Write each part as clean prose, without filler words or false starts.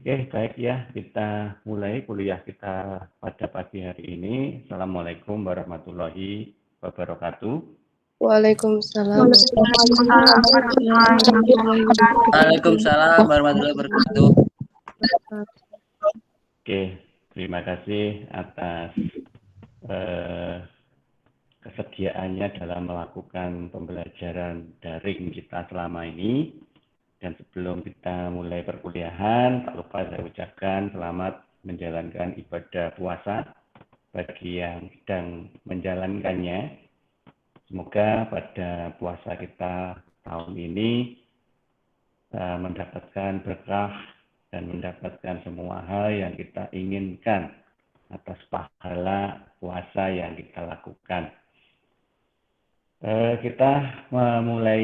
Oke, baik ya. Kita mulai kuliah kita pada pagi hari ini. Assalamualaikum warahmatullahi wabarakatuh. Waalaikumsalam. Waalaikumsalam warahmatullahi wabarakatuh. Oke, terima kasih atas kesediaannya dalam melakukan pembelajaran daring kita selama ini. Dan sebelum kita mulai perkuliahan, tak lupa saya ucapkan selamat menjalankan ibadah puasa bagi yang sedang menjalankannya. Semoga pada puasa kita tahun ini mendapatkan berkah dan mendapatkan semua hal yang kita inginkan atas pahala puasa yang kita lakukan. Kita memulai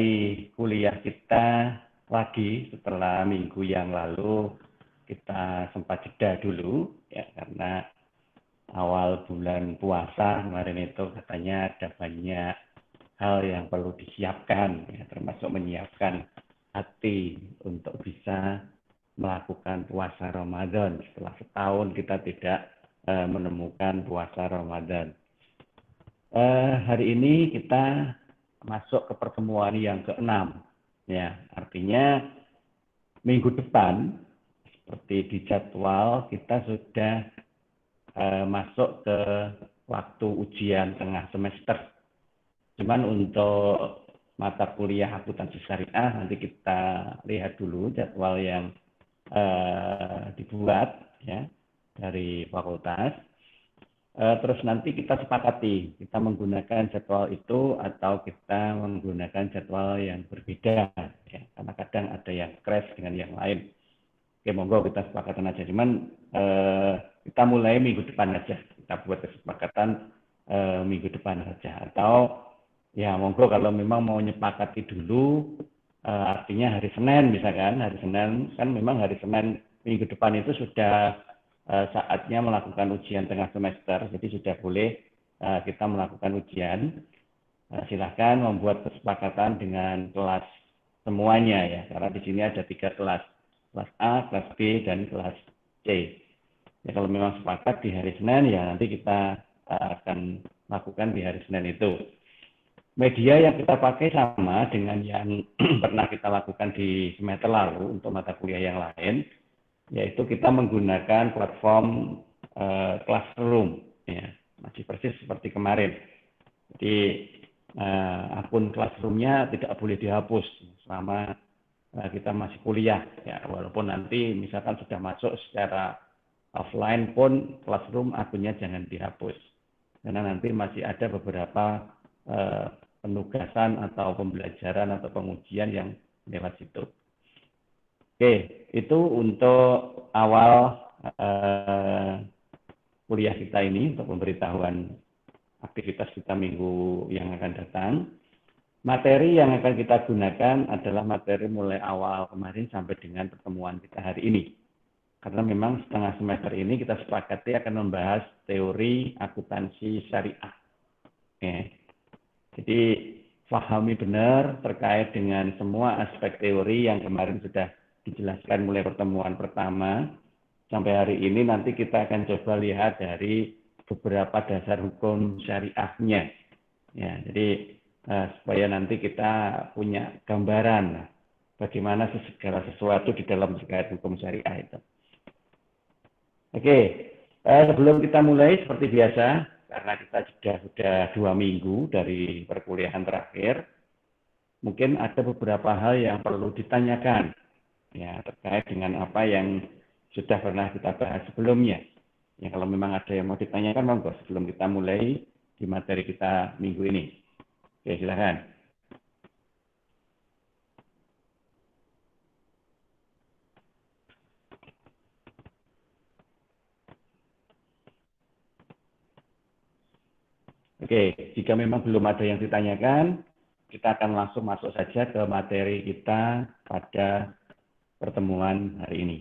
kuliah kita lagi setelah minggu yang lalu kita sempat jeda dulu ya, karena awal bulan puasa kemarin itu katanya ada banyak hal yang perlu disiapkan ya, termasuk menyiapkan hati untuk bisa melakukan puasa Ramadan setelah setahun kita tidak menemukan puasa Ramadan. Hari ini kita masuk ke pertemuan yang ke-6. Ya, artinya minggu depan seperti di jadwal kita sudah masuk ke waktu ujian tengah semester. Cuman untuk mata kuliah akuntansi syariah nanti kita lihat dulu jadwal yang dibuat ya dari fakultas. Terus nanti kita sepakati kita menggunakan jadwal itu atau kita menggunakan jadwal yang berbeda ya, karena kadang ada yang crash dengan yang lain. Oke, monggo kita sepakatan aja. Cuman kita mulai minggu depan aja, kita buat kesepakatan minggu depan saja. Atau ya monggo kalau memang mau nyepakati dulu, artinya hari Senin misalkan, hari Senin kan memang hari Senin minggu depan itu sudah saatnya melakukan ujian tengah semester, jadi sudah boleh kita melakukan ujian. Silahkan membuat kesepakatan dengan kelas semuanya ya, karena di sini ada 3 kelas A, kelas B, dan kelas C. Ya, kalau memang sepakat di hari Senin ya nanti kita akan lakukan di hari Senin itu. Media yang kita pakai sama dengan yang pernah kita lakukan di semester lalu untuk mata kuliah yang lain, yaitu kita menggunakan platform Classroom, ya, masih persis seperti kemarin. Jadi akun Classroom-nya tidak boleh dihapus selama kita masih kuliah, ya, walaupun nanti misalkan sudah masuk secara offline pun Classroom akunnya jangan dihapus, karena nanti masih ada beberapa penugasan atau pembelajaran atau pengujian yang lewat situ. Oke, itu untuk awal kuliah kita ini, untuk pemberitahuan aktivitas kita minggu yang akan datang. Materi yang akan kita gunakan adalah materi mulai awal kemarin sampai dengan pertemuan kita hari ini. Karena memang setengah semester ini kita sepakati akan membahas teori akuntansi syariah. Oke. Jadi pahami benar terkait dengan semua aspek teori yang kemarin sudah dijelaskan mulai pertemuan pertama sampai hari ini. Nanti kita akan coba lihat dari beberapa dasar hukum syariahnya ya, jadi supaya nanti kita punya gambaran bagaimana segala sesuatu di dalam terkait hukum syariah itu. Oke, sebelum kita mulai seperti biasa, karena kita sudah 2 minggu dari perkuliahan terakhir, mungkin ada beberapa hal yang perlu ditanyakan ya terkait dengan apa yang sudah pernah kita bahas sebelumnya. Ya, kalau memang ada yang mau ditanyakan, monggo sebelum kita mulai di materi kita minggu ini. Oke, silakan. Oke, jika memang belum ada yang ditanyakan, kita akan langsung masuk saja ke materi kita pada pertemuan hari ini.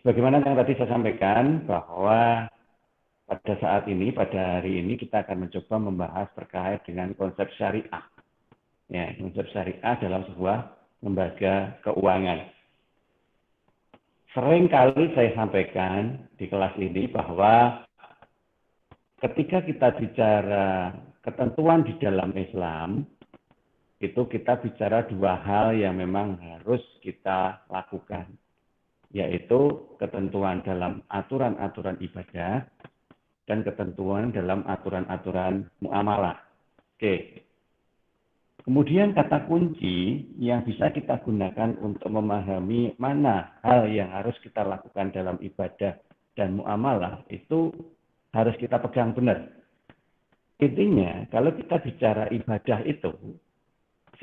Sebagaimana yang tadi saya sampaikan, bahwa pada saat ini, pada hari ini kita akan mencoba membahas terkait dengan konsep syariah. Ya, konsep syariah dalam sebuah lembaga keuangan. Sering kali saya sampaikan di kelas ini bahwa ketika kita bicara ketentuan di dalam Islam, itu kita bicara dua hal yang memang harus kita lakukan, yaitu ketentuan dalam aturan-aturan ibadah dan ketentuan dalam aturan-aturan muamalah. Oke. Kemudian kata kunci yang bisa kita gunakan untuk memahami mana hal yang harus kita lakukan dalam ibadah dan muamalah itu harus kita pegang benar. Intinya, kalau kita bicara ibadah itu,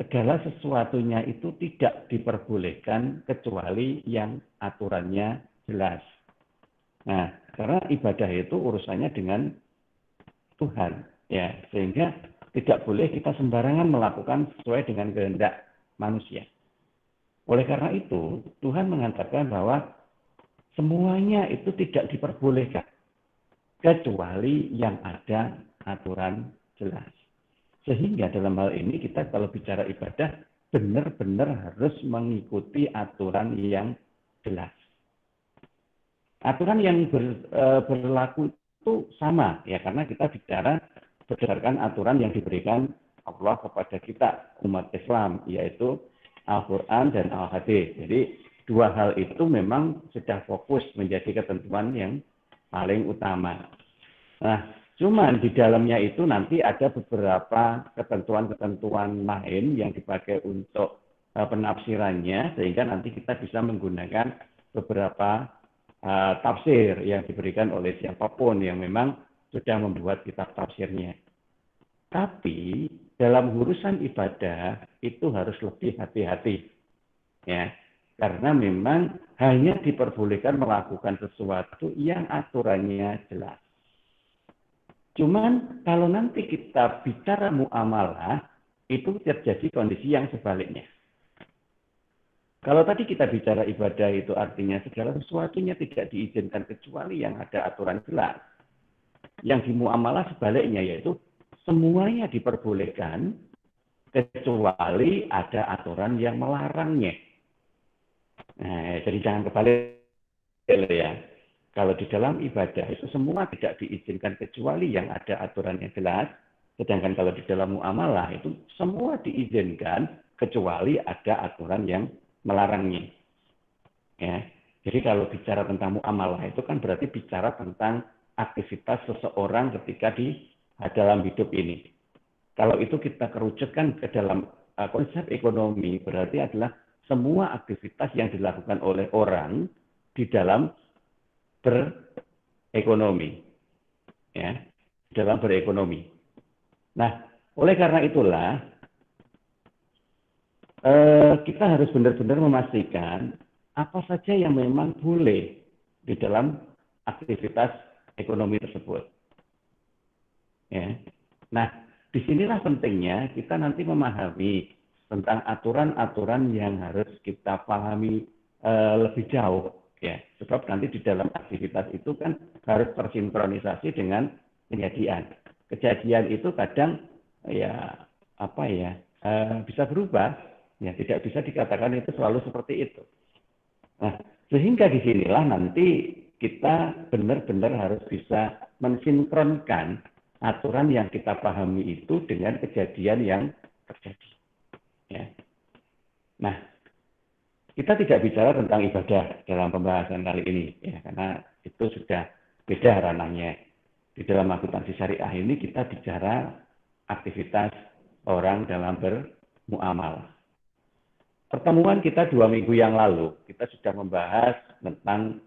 segala sesuatunya itu tidak diperbolehkan kecuali yang aturannya jelas. Nah, karena ibadah itu urusannya dengan Tuhan, ya, sehingga tidak boleh kita sembarangan melakukan sesuai dengan kehendak manusia. Oleh karena itu, Tuhan mengatakan bahwa semuanya itu tidak diperbolehkan kecuali yang ada aturan jelas. Sehingga dalam hal ini kita kalau bicara ibadah benar-benar harus mengikuti aturan yang jelas. Aturan yang berlaku itu sama ya, karena kita bicara berdasarkan aturan yang diberikan Allah kepada kita umat Islam, yaitu Al-Quran dan Al-Hadis. Jadi dua hal itu memang sudah fokus menjadi ketentuan yang paling utama. Nah, cuman di dalamnya itu nanti ada beberapa ketentuan-ketentuan lain yang dipakai untuk penafsirannya, sehingga nanti kita bisa menggunakan beberapa tafsir yang diberikan oleh siapapun yang memang sudah membuat kitab tafsirnya. Tapi dalam urusan ibadah itu harus lebih hati-hati, ya, karena memang hanya diperbolehkan melakukan sesuatu yang aturannya jelas. Cuman kalau nanti kita bicara muamalah, itu terjadi kondisi yang sebaliknya. Kalau tadi kita bicara ibadah itu artinya segala sesuatunya tidak diizinkan kecuali yang ada aturan jelas. Yang di muamalah sebaliknya, yaitu semuanya diperbolehkan kecuali ada aturan yang melarangnya. Nah, jadi jangan kebalik ya. Kalau di dalam ibadah itu semua tidak diizinkan kecuali yang ada aturan yang jelas. Sedangkan kalau di dalam muamalah itu semua diizinkan kecuali ada aturan yang melarangnya. Ya. Jadi kalau bicara tentang muamalah itu kan berarti bicara tentang aktivitas seseorang ketika di dalam hidup ini. Kalau itu kita kerucutkan ke dalam konsep ekonomi, berarti adalah semua aktivitas yang dilakukan oleh orang di dalam berekonomi, ya, dalam berekonomi. Nah, oleh karena itulah kita harus benar-benar memastikan apa saja yang memang boleh di dalam aktivitas ekonomi tersebut. Ya. Nah, disinilah pentingnya kita nanti memahami tentang aturan-aturan yang harus kita pahami lebih jauh, ya. Sebab nanti di dalam aktivitas itu kan harus tersinkronisasi dengan kejadian. Kejadian itu kadang ya apa ya bisa berubah, ya tidak bisa dikatakan itu selalu seperti itu. Nah, sehingga disinilah nanti kita benar-benar harus bisa mensinkronkan aturan yang kita pahami itu dengan kejadian yang terjadi. Ya. Nah, kita tidak bicara tentang ibadah dalam pembahasan kali ini, ya, karena itu sudah beda ranahnya. Di dalam akuntansi syariah ini kita bicara aktivitas orang dalam bermuamalah. Pertemuan kita 2 minggu yang lalu, kita sudah membahas tentang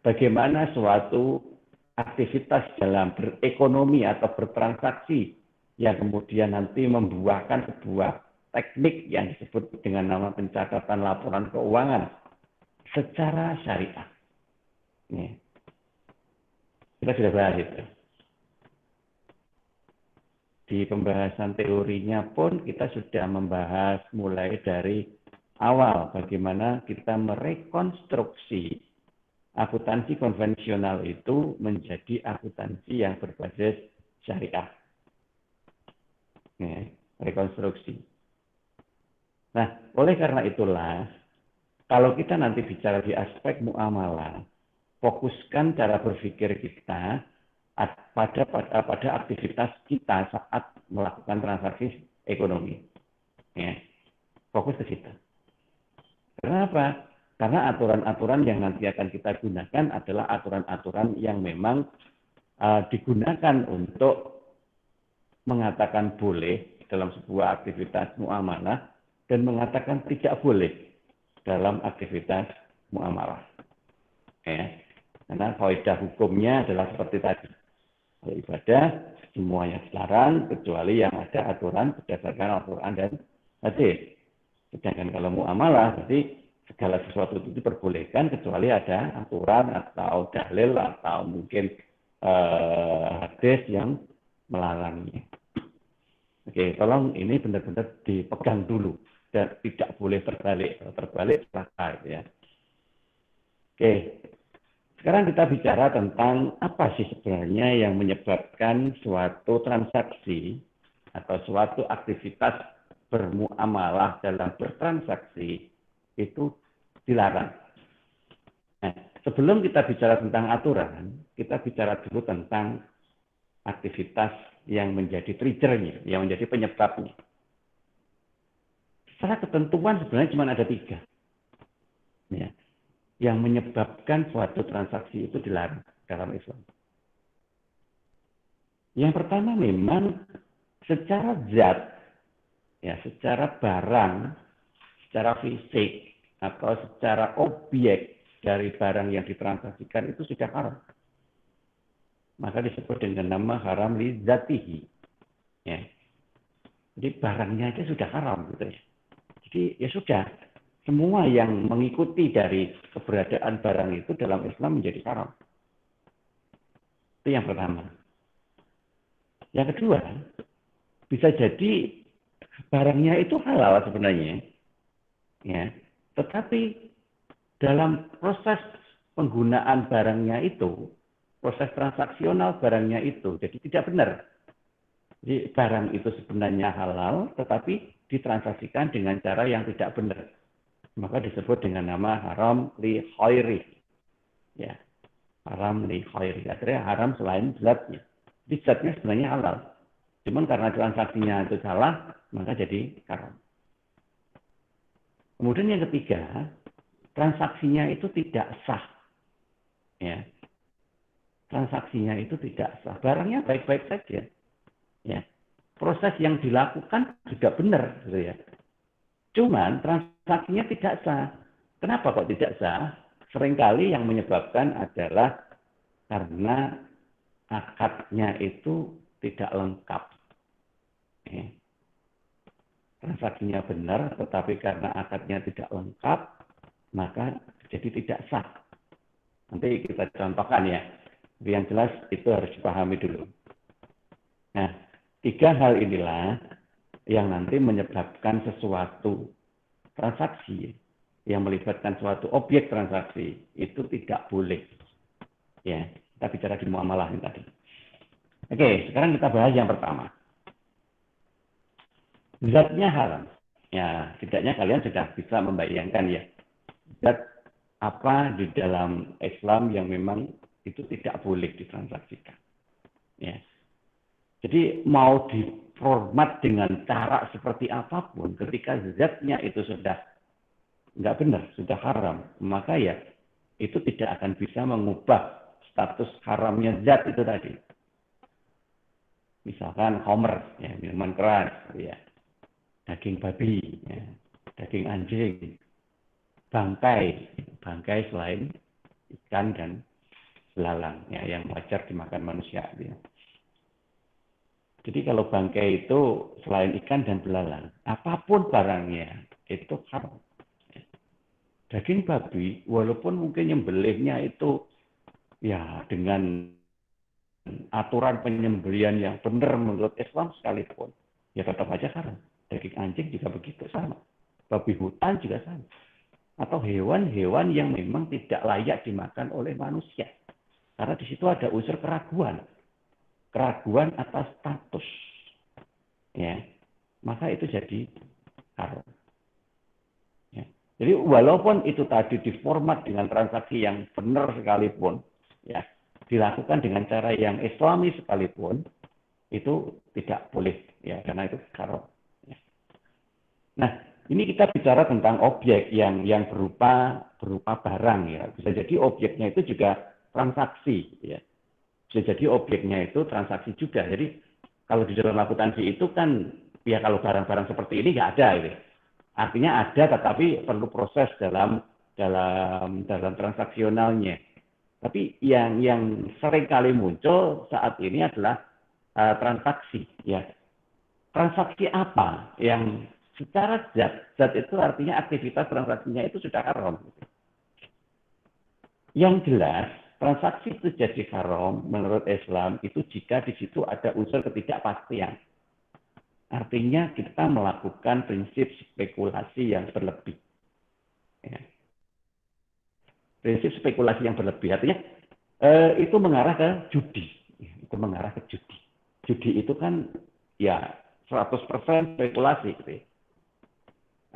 bagaimana suatu aktivitas dalam berekonomi atau bertransaksi yang kemudian nanti membuahkan sebuah teknik yang disebut dengan nama pencatatan laporan keuangan secara syariah. Ini. Kita sudah bahas itu. Di pembahasan teorinya pun kita sudah membahas mulai dari awal bagaimana kita merekonstruksi akuntansi konvensional itu menjadi akuntansi yang berbasis syariah. Ya, rekonstruksi. Nah, oleh karena itulah kalau kita nanti bicara di aspek muamalah, fokuskan cara berpikir kita pada aktivitas kita saat melakukan transaksi ekonomi. Ya, fokus ke situ. Kenapa? Karena aturan-aturan yang nanti akan kita gunakan adalah aturan-aturan yang memang digunakan untuk mengatakan boleh dalam sebuah aktivitas muamalah dan mengatakan tidak boleh dalam aktivitas muamalah. Ya. Karena kaidah hukumnya adalah seperti tadi. Kalau ibadah semuanya dilarang kecuali yang ada aturan berdasarkan Al-Quran dan hadis. Sedangkan kalau muamalah berarti segala sesuatu itu diperbolehkan kecuali ada aturan atau dalil atau mungkin hadis yang melarangnya. Oke, tolong ini benar-benar dipegang dulu dan tidak boleh terbalik. Kalau terbalik celaka ya. Oke. Sekarang kita bicara tentang apa sih sebenarnya yang menyebabkan suatu transaksi atau suatu aktivitas bermuamalah dalam bertransaksi itu dilarang. Nah, sebelum kita bicara tentang aturan, kita bicara dulu tentang aktivitas yang menjadi triggernya, yang menjadi penyebabnya. Secara ketentuan sebenarnya cuma ada 3. Ya, yang menyebabkan suatu transaksi itu dilarang dalam Islam. Yang pertama memang secara zat, ya secara barang, secara fisik atau secara objek dari barang yang ditransaksikan itu sudah haram. Maka disebut dengan nama haram li zatihi. Ya. Jadi barangnya aja sudah haram gitu ya. Jadi ya sudah. Semua yang mengikuti dari keberadaan barang itu dalam Islam menjadi haram. Itu yang pertama. Yang kedua, bisa jadi barangnya itu halal sebenarnya. Ya. Tetapi dalam proses penggunaan barangnya itu, proses transaksional barangnya itu, jadi tidak benar. Jadi barang itu sebenarnya halal, tetapi ditransaksikan dengan cara yang tidak benar. Maka disebut dengan nama haram li khairi. Ya, haram li khairi. Artinya haram selain zatnya. Jadi zatnya sebenarnya halal. Cuman karena transaksinya itu salah, maka jadi haram. Kemudian yang ketiga, transaksinya itu tidak sah. Ya. Transaksinya itu tidak sah. Barangnya baik-baik saja. Ya. Proses yang dilakukan juga benar, gitu ya. Cuman transaksinya tidak sah. Kenapa kok tidak sah? Seringkali yang menyebabkan adalah karena akadnya itu tidak lengkap. Transaksinya benar, tetapi karena akadnya tidak lengkap, maka jadi tidak sah. Nanti kita contohkan ya. Yang jelas itu harus dipahami dulu. Nah, 3 hal inilah yang nanti menyebabkan sesuatu transaksi yang melibatkan suatu objek transaksi itu tidak boleh. Ya, kita bicara di muamalah ini tadi. Oke, sekarang kita bahas yang pertama. Zatnya haram. Ya, setidaknya kalian sudah bisa membayangkan ya. Zat apa di dalam Islam yang memang itu tidak boleh ditransaksikan. Ya. Jadi mau diformat dengan cara seperti apapun, ketika zatnya itu sudah nggak benar, sudah haram, maka ya itu tidak akan bisa mengubah status haramnya zat itu tadi. Misalkan khamr, ya, minuman keras, ya, daging babi, ya, daging anjing, bangkai selain ikan dan belalang, ya, yang wajar dimakan manusia. Ya. Jadi kalau bangkai itu selain ikan dan belalang, apapun barangnya itu haram. Daging babi, walaupun mungkin nyembelihnya itu ya dengan aturan penyembelihan yang benar menurut Islam sekalipun, ya tetap aja haram. Daging anjing juga begitu, sama. Babi hutan juga sama. Atau hewan-hewan yang memang tidak layak dimakan oleh manusia. Karena di situ ada unsur keraguan. Keraguan atas status, ya, maka itu jadi haram. Ya. Jadi walaupun itu tadi diformat dengan transaksi yang benar sekalipun, ya dilakukan dengan cara yang Islami sekalipun, itu tidak boleh, ya karena itu haram. Ya. Nah, ini kita bicara tentang objek yang berupa barang, ya. Bisa jadi objeknya itu juga transaksi, ya. Bisa jadi objeknya itu transaksi juga. Jadi kalau di dalam akuntansi itu kan, ya kalau barang-barang seperti ini nggak ada, gitu. Artinya ada, tetapi perlu proses dalam transaksionalnya. Tapi yang sering kali muncul saat ini adalah transaksi. Ya, transaksi apa yang secara zat itu artinya aktivitas transaksinya itu sudah haram. Yang jelas transaksi itu jadi haram menurut Islam itu jika di situ ada unsur ketidakpastian. Artinya kita melakukan prinsip spekulasi yang berlebih. Ya. Prinsip spekulasi yang berlebih artinya itu mengarah ke judi. Ya, itu mengarah ke judi. Judi itu kan ya 100% spekulasi. Gitu ya.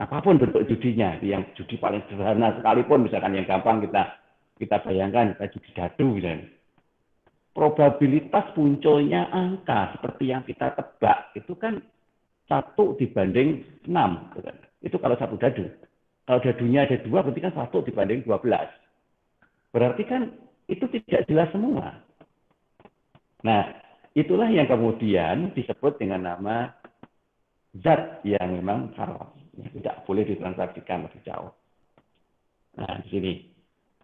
Apapun bentuk judinya, yang judi paling sederhana sekalipun, misalkan yang gampang kita bayangkan, kita judi dadu misalnya. Probabilitas munculnya angka seperti yang kita tebak itu kan 1 dibanding 6. Itu kalau satu dadu. Kalau dadunya ada 2, berarti kan 1 dibanding 12. Berarti kan itu tidak jelas semua. Nah, itulah yang kemudian disebut dengan nama zat yang memang haram. Ya, tidak boleh ditransaksikan lebih jauh. Nah, di sini.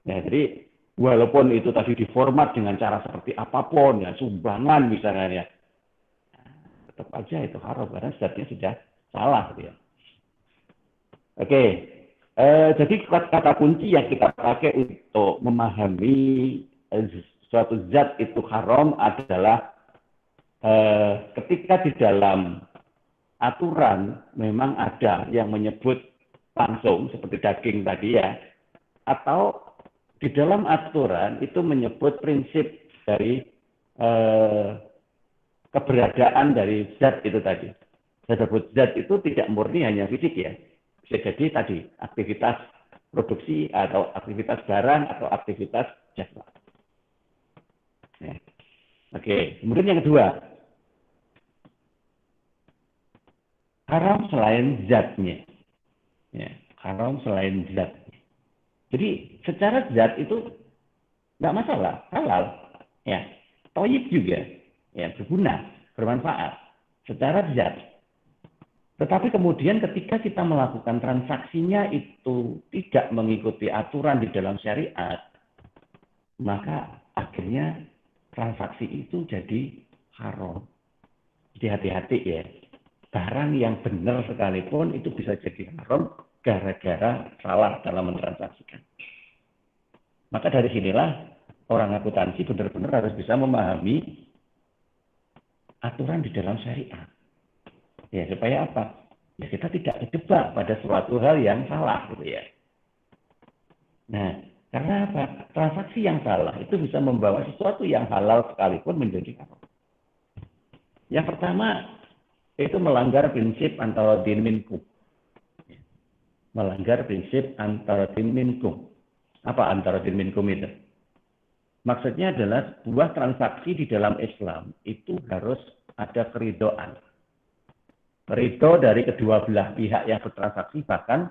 Ya, jadi, walaupun itu tadi diformat dengan cara seperti apapun, ya, sumbangan misalnya, ya, tetap aja itu haram karena zatnya sudah salah, gitu ya. Oke, jadi kata kunci yang kita pakai untuk memahami suatu zat itu haram adalah ketika di dalam aturan memang ada yang menyebut langsung seperti daging tadi ya, atau di dalam aturan itu menyebut prinsip dari keberadaan dari zat itu tadi. Saya sebut zat itu tidak murni hanya fisik ya. Bisa jadi tadi aktivitas produksi atau aktivitas barang atau aktivitas jasa. Ya. Oke, kemudian yang kedua, haram selain zatnya. Ya, haram selain zatnya. Jadi secara zat itu nggak masalah, halal. Ya, toyib juga. Ya, berguna, bermanfaat secara zat. Tetapi kemudian ketika kita melakukan transaksinya itu tidak mengikuti aturan di dalam syariat, maka akhirnya transaksi itu jadi haram. Jadi hati-hati ya. Barang yang benar sekalipun itu bisa jadi haram gara-gara salah dalam mentransaksikan. Maka dari sinilah orang akuntansi benar-benar harus bisa memahami aturan di dalam syariat. Ya, supaya apa? Ya, kita tidak terjebak pada suatu hal yang salah, gitu ya. Nah, karena apa? Transaksi yang salah itu bisa membawa sesuatu yang halal sekalipun menjadi haram. Yang pertama, itu melanggar prinsip antara din minkum. Melanggar prinsip antara din minkum. Apa antara din minkum itu? Maksudnya adalah sebuah transaksi di dalam Islam itu harus ada keridhaan. Ridho dari kedua belah pihak yang bertransaksi, bahkan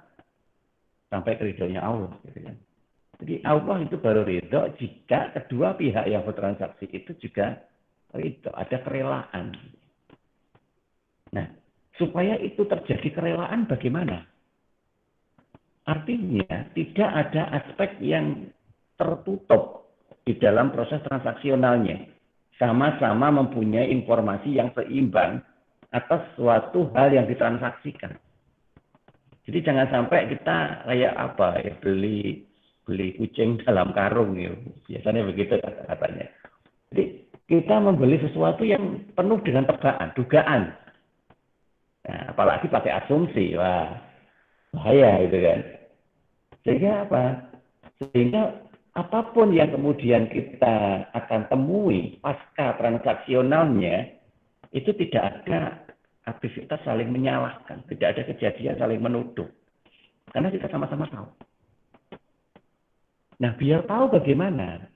sampai keridhonya Allah. Jadi Allah itu baru ridho jika kedua pihak yang bertransaksi itu juga ridho, ada kerelaan. Nah, supaya itu terjadi kerelaan bagaimana? Artinya tidak ada aspek yang tertutup di dalam proses transaksionalnya. Sama-sama mempunyai informasi yang seimbang atas suatu hal yang ditransaksikan. Jadi jangan sampai kita kayak apa ya, beli kucing dalam karung ya. Biasanya begitu katanya. Jadi kita membeli sesuatu yang penuh dengan tebakan, dugaan. Nah, apalagi pakai asumsi, wah bahaya gitu kan. Sehingga apa? Sehingga apapun yang kemudian kita akan temui pasca transaksionalnya itu tidak ada aktivitas saling menyalahkan, tidak ada kejadian saling menuduh. Karena kita sama-sama tahu. Nah, biar tahu bagaimana.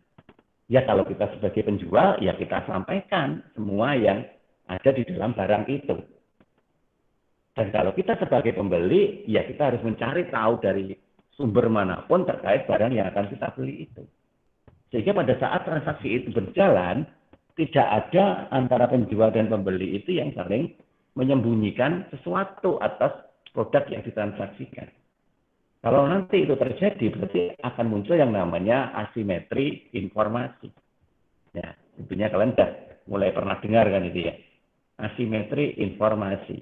Ya kalau kita sebagai penjual, ya kita sampaikan semua yang ada di dalam barang itu. Dan kalau kita sebagai pembeli, ya kita harus mencari tahu dari sumber manapun terkait barang yang akan kita beli itu. Sehingga pada saat transaksi itu berjalan, tidak ada antara penjual dan pembeli itu yang saling menyembunyikan sesuatu atas produk yang ditransaksikan. Kalau nanti itu terjadi, berarti akan muncul yang namanya asimetri informasi. Ya, tentunya kalian sudah mulai pernah dengar kan itu ya. Asimetri informasi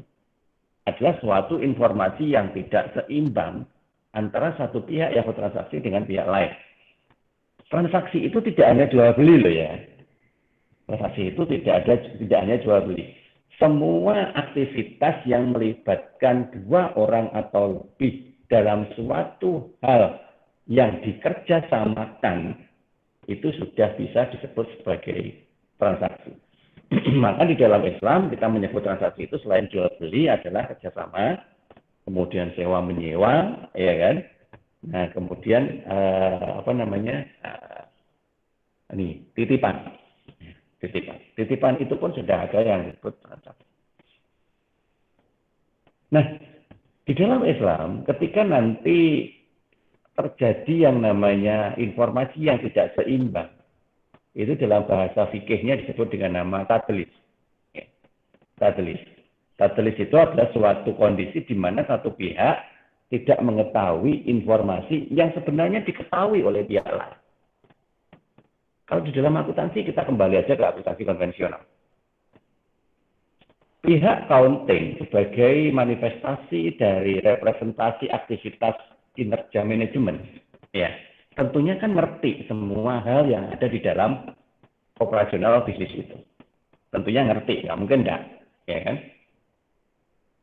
adalah suatu informasi yang tidak seimbang antara satu pihak yang bertransaksi dengan pihak lain. Transaksi itu tidak hanya jual beli loh ya. Transaksi itu tidak hanya jual beli. Semua aktivitas yang melibatkan dua orang atau lebih dalam suatu hal yang dikerjasamakan itu sudah bisa disebut sebagai transaksi. Maka di dalam Islam kita menyebut transaksi itu selain jual beli adalah kerjasama, kemudian sewa menyewa, ya kan? Nah kemudian titipan. Titipan itu pun sudah ada yang disebut transaksi. Nah, di dalam Islam, ketika nanti terjadi yang namanya informasi yang tidak seimbang, itu dalam bahasa fikihnya disebut dengan nama tadlis. Tadlis. Tadlis itu adalah suatu kondisi di mana satu pihak tidak mengetahui informasi yang sebenarnya diketahui oleh pihak lain. Kalau di dalam akuntansi, kita kembali aja ke akuntansi konvensional. Pihak accounting sebagai manifestasi dari representasi aktivitas kinerja manajemen, ya tentunya kan ngerti semua hal yang ada di dalam operasional bisnis itu. Tentunya ngerti, nggak mungkin enggak, ya kan?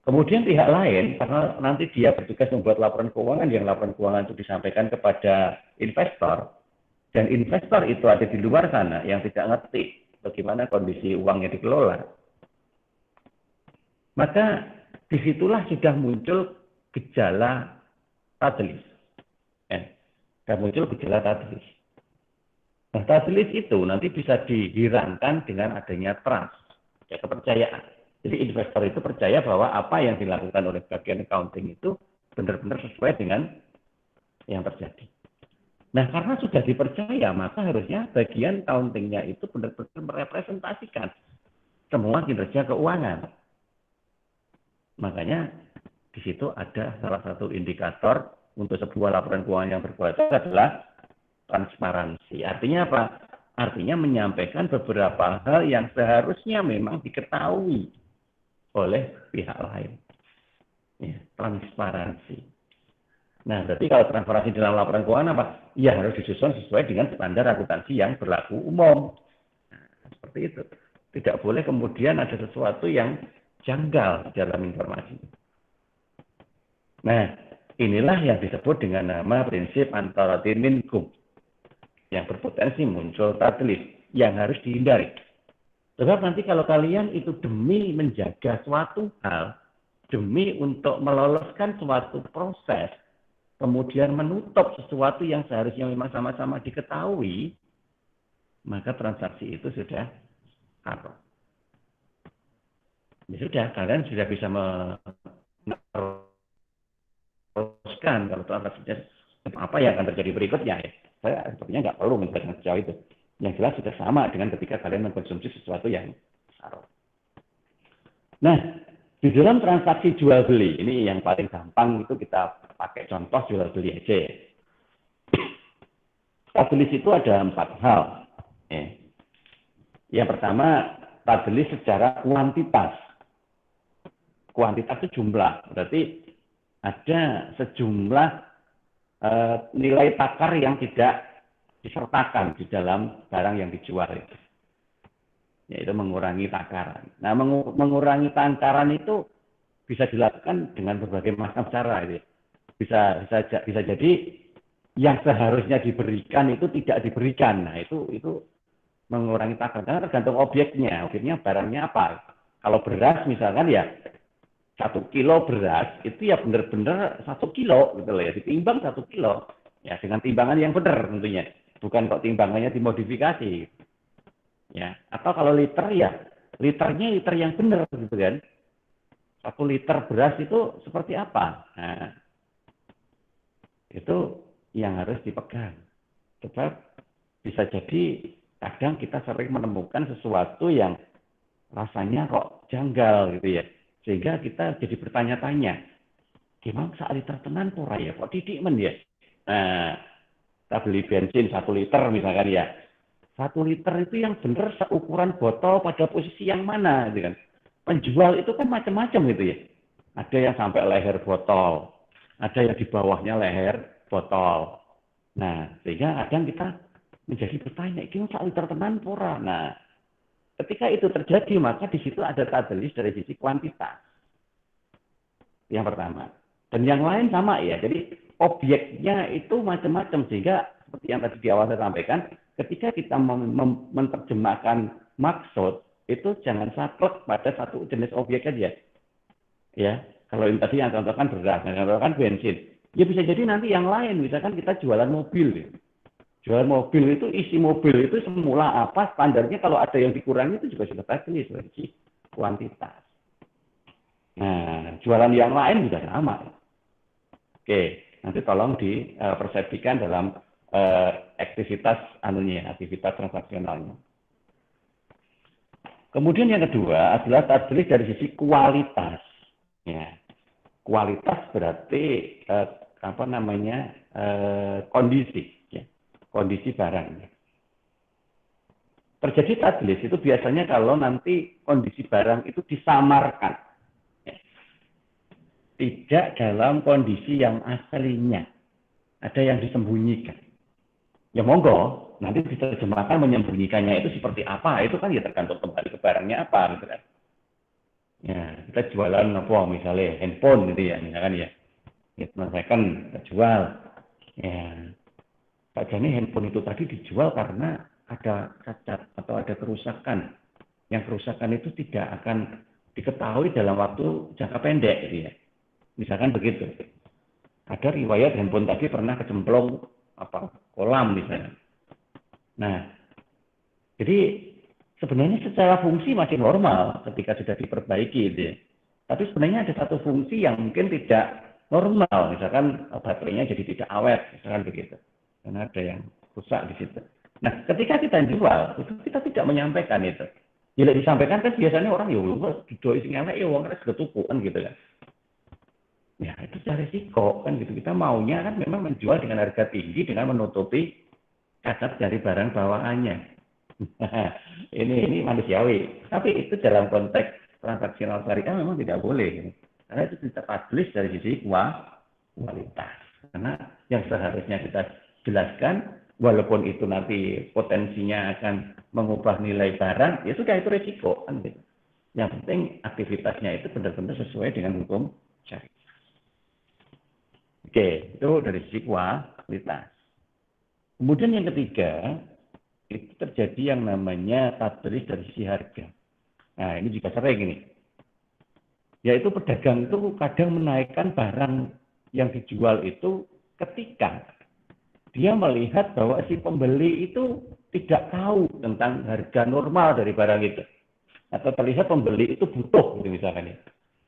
Kemudian pihak lain, karena nanti dia bertugas membuat laporan keuangan, yang laporan keuangan itu disampaikan kepada investor, dan investor itu ada di luar sana yang tidak ngerti bagaimana kondisi uangnya dikelola. Maka disitulah sudah muncul gejala tadlis. Sudah muncul gejala tadlis. Nah, tadlis itu nanti bisa dihilangkan dengan adanya trust, ya, kepercayaan. Jadi investor itu percaya bahwa apa yang dilakukan oleh bagian accounting itu benar-benar sesuai dengan yang terjadi. Nah, karena sudah dipercaya, maka harusnya bagian accounting-nya itu benar-benar merepresentasikan semua kinerja keuangan. Makanya di situ ada salah satu indikator untuk sebuah laporan keuangan yang berkualitas adalah transparansi. Artinya apa? Artinya menyampaikan beberapa hal yang seharusnya memang diketahui oleh pihak lain. Ya, transparansi. Nah, berarti kalau transparansi dalam laporan keuangan apa? Ya harus disusun sesuai dengan standar akuntansi yang berlaku umum. Nah, seperti itu. Tidak boleh kemudian ada sesuatu yang janggal dalam informasi. Nah, inilah yang disebut dengan nama prinsip antara minkum yang berpotensi muncul tadlis yang harus dihindari. Sebab nanti kalau kalian itu demi menjaga suatu hal, demi untuk meloloskan suatu proses, kemudian menutup sesuatu yang seharusnya memang sama-sama diketahui, maka transaksi itu sudah haram. Ya sudah, kalian sudah bisa meneruskan kalau transaksinya apa yang akan terjadi berikutnya ya. Saya sepertinya nggak perlu menjelaskan sejauh itu. Yang jelas sudah sama dengan ketika kalian mengkonsumsi sesuatu yang haram. Nah, di dalam transaksi jual beli, ini yang paling gampang itu kita pakai contoh jual beli aja ya. Tadlis itu ada 4 hal. Yang pertama, tadlis secara kuantitas. Kuantitas itu jumlah, berarti ada sejumlah nilai takar yang tidak disertakan di dalam barang yang dijual itu. Yaitu mengurangi takaran. Nah, mengurangi takaran itu bisa dilakukan dengan berbagai macam cara. Itu. Bisa jadi yang seharusnya diberikan itu tidak diberikan. Nah, itu mengurangi takaran. Karena tergantung objeknya. Objeknya barangnya apa. Kalau beras misalkan ya 1 kilo beras itu ya benar-benar 1 kilo gitu loh ya, ditimbang 1 kilo ya dengan timbangan yang benar tentunya, bukan kok timbangannya dimodifikasi ya. Atau kalau liter ya liternya liter yang benar gitu kan. 1 liter beras itu seperti apa? Nah, itu yang harus dipegang. Sebab bisa jadi kadang kita sering menemukan sesuatu yang rasanya kok janggal gitu ya. Sehingga kita jadi bertanya-tanya, gimana saat liter tenan pura ya, kok didik men ya? Nah, kita beli bensin 1 liter misalkan ya. 1 liter itu yang benar seukuran botol pada posisi yang mana gitu kan. Penjual itu kan macam-macam gitu ya. Ada yang sampai leher botol, ada yang di bawahnya leher botol. Nah, sehingga kadang kita menjadi bertanya, gimana saat liter tenan pura? Nah, ketika itu terjadi, maka di situ ada tadelis dari sisi kuantitas. Yang pertama. Dan yang lain sama ya. Jadi objeknya itu macam-macam. Sehingga seperti yang tadi di awal saya sampaikan, ketika kita menerjemahkan maksud, itu jangan saklek pada satu jenis objek aja. Ya, kalau yang tadi yang contohkan beras, yang contohkan bensin. Ya bisa jadi nanti yang lain, misalkan kita jualan mobil. Ya. Jualan mobil itu, isi mobil itu semula apa, standarnya kalau ada yang dikurangi itu juga sudah tadi dari kuantitas. Nah, jualan yang lain juga sama. Oke, nanti tolong dipersepsikan dalam aktivitas aktivitas transaksionalnya. Kemudian yang kedua adalah tadelis dari sisi kualitas. Ya, kualitas berarti kondisi, ya, kondisi barang. Terjadi tadelis itu biasanya kalau nanti kondisi barang itu disamarkan, ya, tidak dalam kondisi yang aslinya, ada yang disembunyikan. Ya monggo, nanti diterjemahkan menyembunyikannya itu seperti apa, itu kan ya tergantung kembali ke barangnya apa, gitu kan. Ya, kita jualan apa misalnya handphone gitu ya, misalkan ya. Second kita jual. Ya. Pak Jani handphone itu tadi dijual karena ada cacat atau ada kerusakan. Yang kerusakan itu tidak akan diketahui dalam waktu jangka pendek gitu ya. Misalkan begitu. Ada riwayat handphone tadi pernah kecemplung kolam misalnya. Nah, jadi sebenarnya secara fungsi masih normal ketika sudah diperbaiki gitu ya. Tapi sebenarnya ada satu fungsi yang mungkin tidak normal, misalkan baterainya jadi tidak awet, misalkan begitu. Karena ada yang rusak di situ. Nah, ketika kita jual, itu kita tidak menyampaikan itu. Bila disampaikan kan biasanya orang ya didoi sing elek ya wong sudah tuku kan gitu kan. Ya, itu secara risiko kan gitu. Kita maunya kan memang menjual dengan harga tinggi dengan menutupi cacat dari barang bawaannya. ini manusiawi. Tapi itu dalam konteks transaksional syariah memang tidak boleh. Karena itu kita tadelis dari sisi kualitas. Karena yang seharusnya kita jelaskan, walaupun itu nanti potensinya akan mengubah nilai barang, ya sudah itu risiko. Kan gitu. Yang penting aktivitasnya itu benar-benar sesuai dengan hukum syariah. Oke, itu dari sisi kualitas. Kemudian yang ketiga, itu terjadi yang namanya tadelis dari sisi harga. Nah, ini juga sering ini. Yaitu pedagang itu kadang menaikkan barang yang dijual itu ketika dia melihat bahwa si pembeli itu tidak tahu tentang harga normal dari barang itu. Atau terlihat pembeli itu butuh, gitu misalkan ya.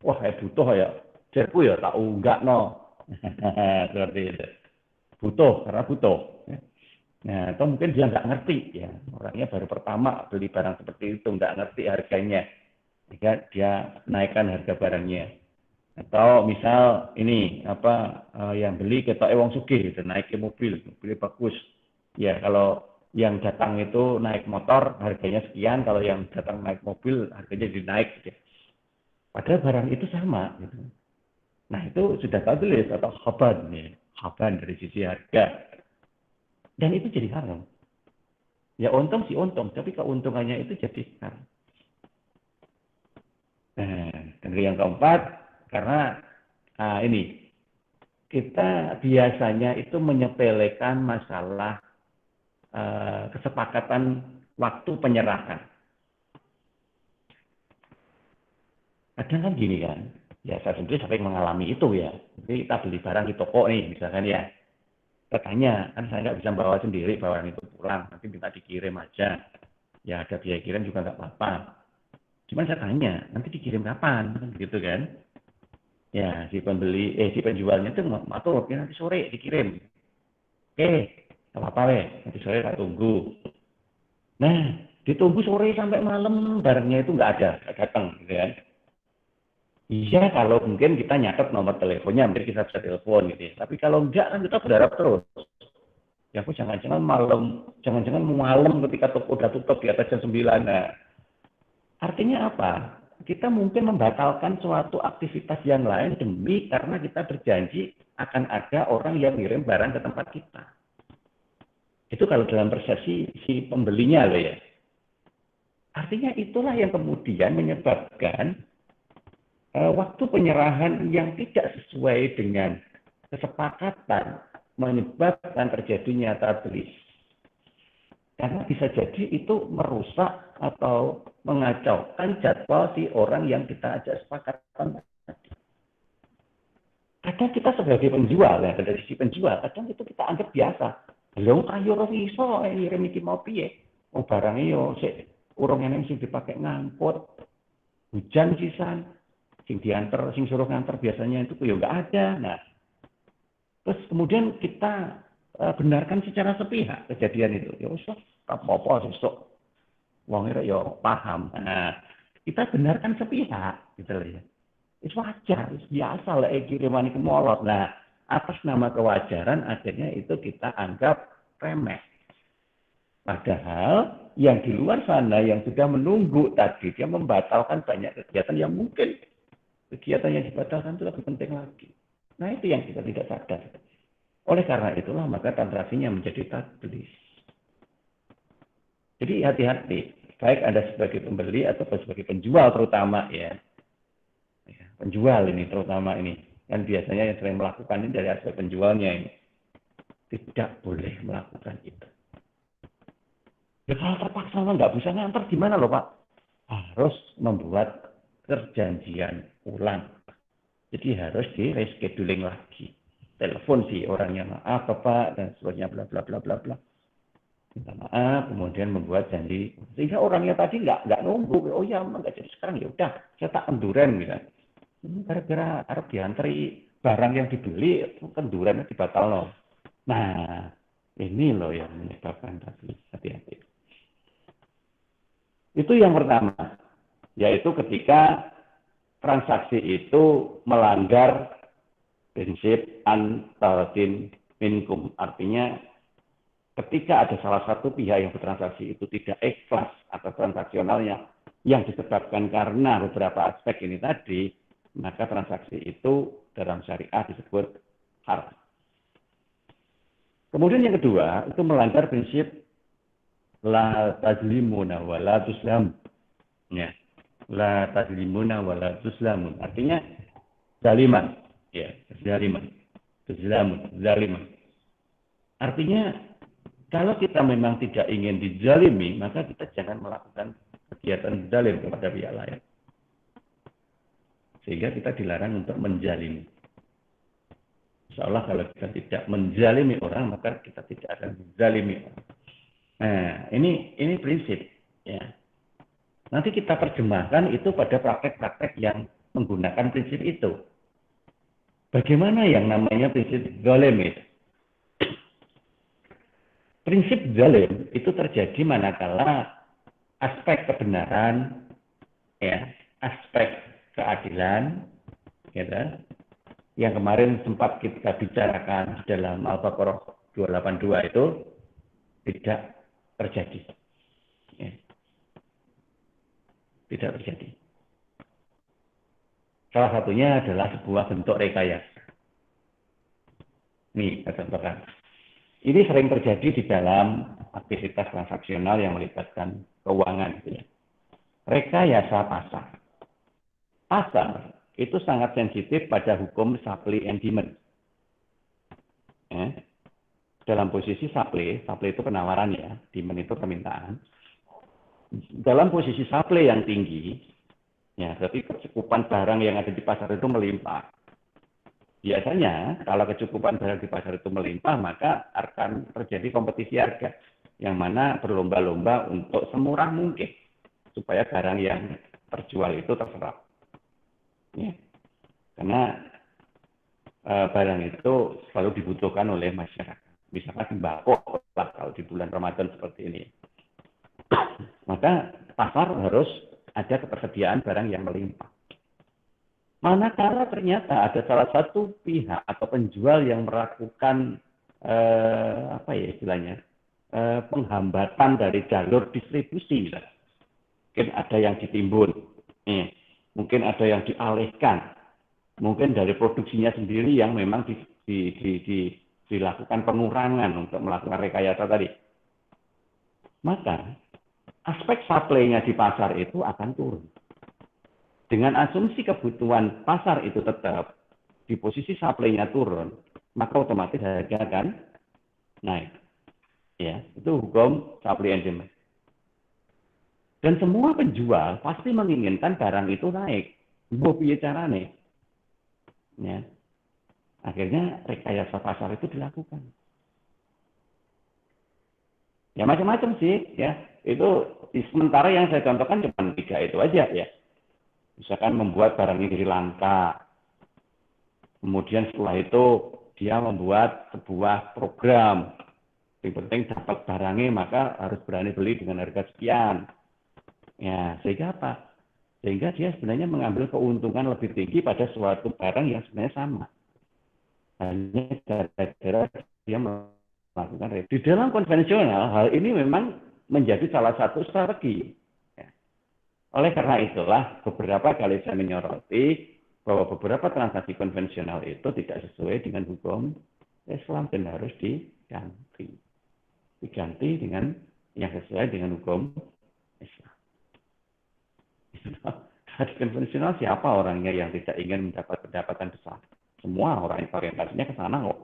Wah, butuh ya. Jerku ya tak unggak no. Seperti itu. Butuh, karena butuh. Nah, atau mungkin dia nggak ngerti ya, orangnya baru pertama beli barang seperti itu, nggak ngerti harganya, sehingga dia naikkan harga barangnya. Atau misal ini yang beli ketok wong sugih, gitu, naik ke mobilnya bagus. Ya kalau yang datang itu naik motor harganya sekian, kalau yang datang naik mobil harganya dinaik. Gitu. Padahal barang itu sama. Gitu. Nah itu sudah tadelis atau khaban dari sisi harga. Dan itu jadi haram. Ya untung sih untung, tapi keuntungannya itu jadi haram. Nah, dan yang keempat, karena ini kita biasanya itu menyepelekan masalah kesepakatan waktu penyerahan. Kadang kan gini kan, Ya saya sendiri sering mengalami itu ya. Jadi kita beli barang di toko nih misalkan ya. Saya tanya, kan saya nggak bisa bawa sendiri barang itu pulang, nanti minta dikirim aja. Ya ada biaya kirim juga nggak apa-apa. Cuman saya tanya, nanti dikirim kapan? Kan gitu kan. Ya si penjualnya itu matur, ya, nanti sore dikirim. Oke, nggak apa-apa weh, nanti sore tak tunggu. Nah, ditunggu sore sampai malam barangnya itu nggak ada, nggak datang gitu kan. Iya, kalau mungkin kita nyatet nomor teleponnya, mungkin kita bisa telepon gitu ya. Tapi kalau enggak kan kita berharap terus. Ya aku jangan-jangan malam ketika toko udah tutup di atas jam 9. Nah, artinya apa? Kita mungkin membatalkan suatu aktivitas yang lain demi karena kita berjanji akan ada orang yang ngirim barang ke tempat kita. Itu kalau dalam persepsi si pembelinya loh ya. Artinya itulah yang kemudian menyebabkan waktu penyerahan yang tidak sesuai dengan kesepakatan menyebabkan terjadinya tablis. Karena bisa jadi itu merusak atau mengacaukan jadwal si orang yang kita ajak sepakatan. Kadang kita sebagai penjual, ya, dari sisi penjual, kadang itu kita anggap biasa. Belum ayo iso ngirim iki mau piye? Oh barangnya yo sik urung eneng sing dipakai ngangkut. Hujan sisan, sing diantar, sing suruh ngantar biasanya itu yo enggak ada. Nah, terus kemudian kita benarkan secara sepihak kejadian itu. Ya wis apa-apa sesuk. Wong ora ya paham. Nah, kita benarkan sepihak gitu loh ya. Itu wajar, itu biasa lah kiriman itu molot. Nah, atas nama kewajaran akhirnya itu kita anggap remeh. Padahal yang di luar sana yang sudah menunggu tadi, dia membatalkan banyak kegiatan yang mungkin kegiatan yang dibatalkan itu lebih penting lagi. Nah, itu yang kita tidak sadar. Oleh karena itulah maka transaksinya menjadi tablis. Jadi hati-hati, baik Anda sebagai pembeli atau sebagai penjual terutama ya. Penjual ini terutama ini. Kan biasanya yang sering melakukan ini dari aspek penjualnya ini. Tidak boleh melakukan itu. Ya kalau terpaksa nggak bisa ngantar gimana loh Pak? Harus membuat perjanjian ulang. Jadi harus di rescheduling lagi. Telepon si orangnya, maaf Bapak dan sebagainya bla bla bla bla bla. Minta maaf, kemudian membuat janji. Sehingga orangnya tadi nggak nunggu. Oh ya, nggak jadi sekarang ya udah, saya tak kenduren gitu. Gara-gara harus diantri barang yang dibeli kendurannya dibatal loh. Nah, ini loh yang menyebabkan tadi hati-hati. Itu yang pertama, yaitu ketika transaksi itu melanggar prinsip an-talqin minkum. Artinya ketika ada salah satu pihak yang bertransaksi itu tidak ikhlas atau transaksionalnya yang disebabkan karena beberapa aspek ini tadi, maka transaksi itu dalam syariah disebut haram. Kemudian yang kedua, itu melanggar prinsip la tazlimuna wa la tuslam. Ya. La tazlimuna wa la tuslamun. Artinya zaliman. Ya, zaliman. Zaliman. Artinya kalau kita memang tidak ingin dizalimi, maka kita jangan melakukan kegiatan zalim kepada pihak lain. Sehingga kita dilarang untuk menjalimi. Insya-Allah kalau kita tidak menjalimi orang, maka kita tidak akan menzalimi orang. Nah, ini prinsip. Ya. Nanti kita terjemahkan itu pada praktek-praktek yang menggunakan prinsip itu. Bagaimana yang namanya prinsip zalim itu? Prinsip zalim itu terjadi manakala aspek kebenaran, ya, aspek keadilan, gitu, yang kemarin sempat kita bicarakan dalam Al-Baqarah 282 itu tidak terjadi. Ya. Tidak terjadi. Salah satunya adalah sebuah bentuk rekayasa. Nih, saya contohkan. Ini sering terjadi di dalam aktivitas transaksional yang melibatkan keuangan. Gitu ya. Rekayasa pasar. Pasar itu sangat sensitif pada hukum supply and demand. Ya. Dalam posisi supply itu penawaran ya, demand itu permintaan. Dalam posisi supply yang tinggi, Ya, berarti kecukupan barang yang ada di pasar itu melimpah. Biasanya kalau kecukupan barang di pasar itu melimpah, maka akan terjadi kompetisi harga yang mana berlomba-lomba untuk semurah mungkin supaya barang yang terjual itu terserap. Ya. Karena barang itu selalu dibutuhkan oleh masyarakat. Misalkan sembako lah kalau di bulan Ramadan seperti ini. Maka pasar harus ada ketersediaan barang yang melimpah. Manakala ternyata ada salah satu pihak atau penjual yang melakukan apa ya istilahnya penghambatan dari jalur distribusi, mungkin ada yang ditimbun, mungkin ada yang dialihkan, mungkin dari produksinya sendiri yang memang dilakukan pengurangan untuk melakukan rekayasa tadi, maka aspek supply-nya di pasar itu akan turun. Dengan asumsi kebutuhan pasar itu tetap di posisi supply-nya turun, maka otomatis harga akan naik. Ya, itu hukum supply and demand. Dan semua penjual pasti menginginkan barang itu naik. Mbok piye carane? Ya. Akhirnya rekayasa pasar itu dilakukan. Ya macam-macam sih, ya. Itu sementara yang saya contohkan cuma 3 itu aja ya. Misalkan membuat barangnya jadi langka. Kemudian setelah itu dia membuat sebuah program. Yang penting dapat barangnya maka harus berani beli dengan harga sekian. Ya, sehingga apa? Sehingga dia sebenarnya mengambil keuntungan lebih tinggi pada suatu barang yang sebenarnya sama. Hanya gara-gara dia melakukan review. Di dalam konvensional, hal ini memang menjadi salah satu strategi. Oleh karena itulah, beberapa kali saya menyoroti bahwa beberapa transaksi konvensional itu tidak sesuai dengan hukum Islam dan harus diganti. Diganti dengan yang sesuai dengan hukum Islam. Di konvensional siapa orangnya yang tidak ingin mendapat pendapatan besar? Semua orang yang orientasinya ke sana kok.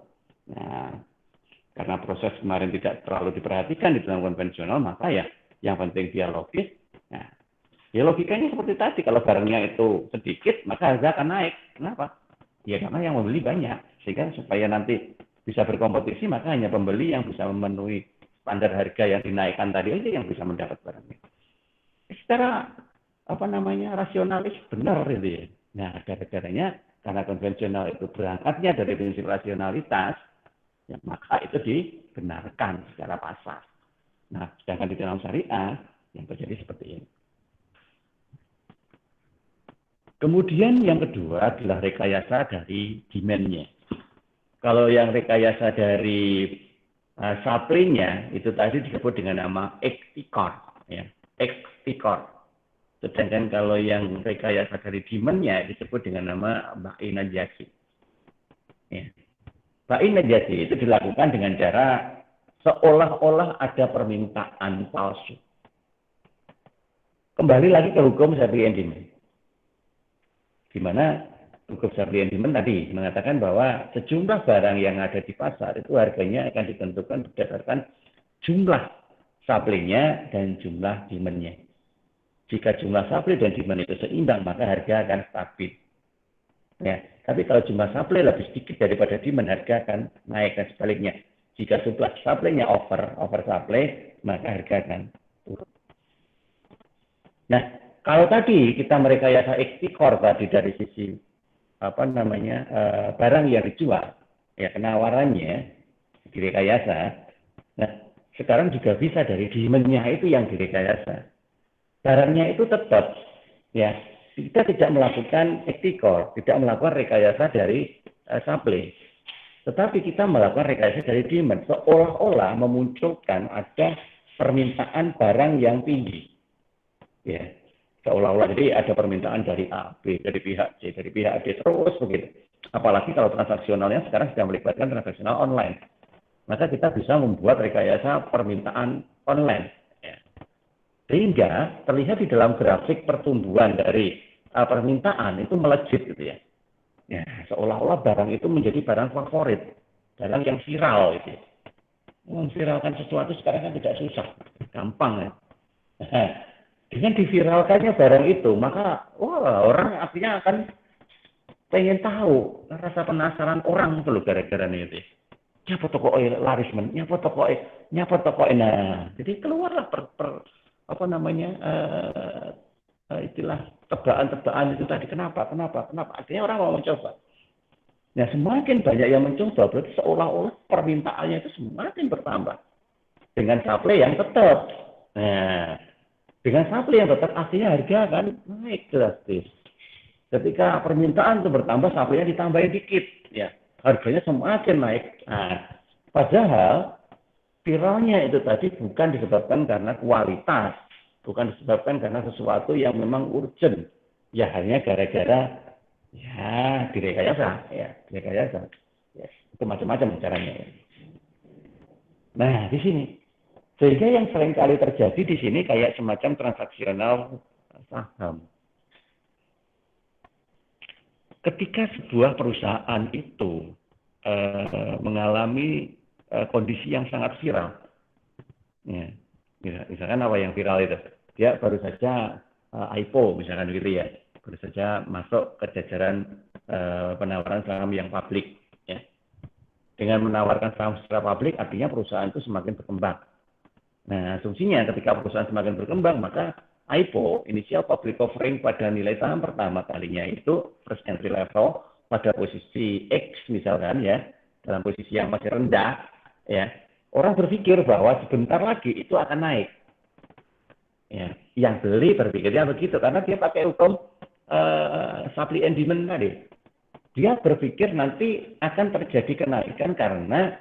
Nah, karena proses kemarin tidak terlalu diperhatikan di dalam konvensional, maka ya yang penting dia logis. Nah, ya logikanya seperti tadi, kalau barangnya itu sedikit, maka harga akan naik. Kenapa? Ya karena yang membeli banyak. Sehingga supaya nanti bisa berkompetisi, maka hanya pembeli yang bisa memenuhi standar harga yang dinaikkan tadi aja yang bisa mendapat barangnya. Secara rasionalis benar itu ya. Nah, gara-garanya karena konvensional itu berangkatnya dari prinsip rasionalitas, ya, maka itu dibenarkan secara pasar. Nah, sedangkan di dalam syariah yang terjadi seperti ini. Kemudian yang kedua adalah rekayasa dari demand-nya. Kalau yang rekayasa dari supply-nya itu tadi disebut dengan nama ektikor, ya, ektikor. Sedangkan kalau yang rekayasa dari demand-nya disebut dengan nama ba'i najasi. Ya. Ba'i najasi itu dilakukan dengan cara seolah-olah ada permintaan palsu. Kembali lagi ke hukum supply and demand. Di mana hukum supply and demand tadi mengatakan bahwa sejumlah barang yang ada di pasar itu harganya akan ditentukan berdasarkan jumlah supply-nya dan jumlah demand-nya. Jika jumlah supply dan demand itu seimbang, maka harga akan stabil. Ya, tapi kalau jumlah supply lebih sedikit daripada demand, harga akan naik dan sebaliknya. Jika jumlah supply-nya over supply, maka harga akan turun. Nah, kalau tadi kita merekayasa ektikor tadi dari sisi barang yang dijual, ya penawarannya direkayasa. Nah, sekarang juga bisa dari demand-nya itu yang direkayasa. Barangnya itu tetap, ya kita tidak melakukan ektikor, tidak melakukan rekayasa dari supply, tetapi kita melakukan rekayasa dari demand, seolah-olah memunculkan ada permintaan barang yang tinggi, ya seolah-olah jadi ada permintaan dari A, B, dari pihak C, dari pihak D, terus begitu. Apalagi kalau transaksionalnya sekarang sudah melibatkan transaksional online, maka kita bisa membuat rekayasa permintaan online. Sehingga terlihat di dalam grafik pertumbuhan dari permintaan itu melejit gitu ya. Ya, seolah-olah barang itu menjadi barang favorit, barang yang viral gitu. Memviralkan sesuatu sekarang kan tidak susah, gampang ya. Dengan diviralkannya barang itu, maka wah, orang artinya akan pengen tahu, rasa penasaran orang itu loh gara-gara itu. Nyapa toko laris men, nyapa toko. Nah, jadi keluarlah apa namanya istilah tebaan-tebaan itu tadi. Kenapa? Artinya orang mau mencoba. Nah, semakin banyak yang mencoba, berarti seolah-olah permintaannya itu semakin bertambah dengan supply yang tetap. Nah, dengan supply yang tetap artinya harga akan naik drastis. Ketika permintaan itu bertambah, supply-nya ditambahin dikit, ya harganya semakin naik. Nah, padahal viralnya itu tadi bukan disebabkan karena kualitas, bukan disebabkan karena sesuatu yang memang urgent. Ya hanya gara-gara ya direkayasa. Ya, itu macam-macam caranya. Ya. Nah, di sini. Sehingga yang sering kali terjadi di sini kayak semacam transaksional saham. Ketika sebuah perusahaan itu mengalami kondisi yang sangat viral, ya, misalkan apa yang viral itu, dia baru saja IPO misalkan gitu ya, baru saja masuk ke jajaran penawaran saham yang publik, ya. Dengan menawarkan saham secara publik, artinya perusahaan itu semakin berkembang. Nah, asumsinya ketika perusahaan semakin berkembang, maka IPO, initial public offering pada nilai saham pertama kalinya itu first entry level pada posisi X misalkan ya, dalam posisi yang masih rendah, ya. Orang berpikir bahwa sebentar lagi itu akan naik. Ya, yang beli berpikirnya begitu karena dia pakai hukum supply and demand tadi. Dia berpikir nanti akan terjadi kenaikan karena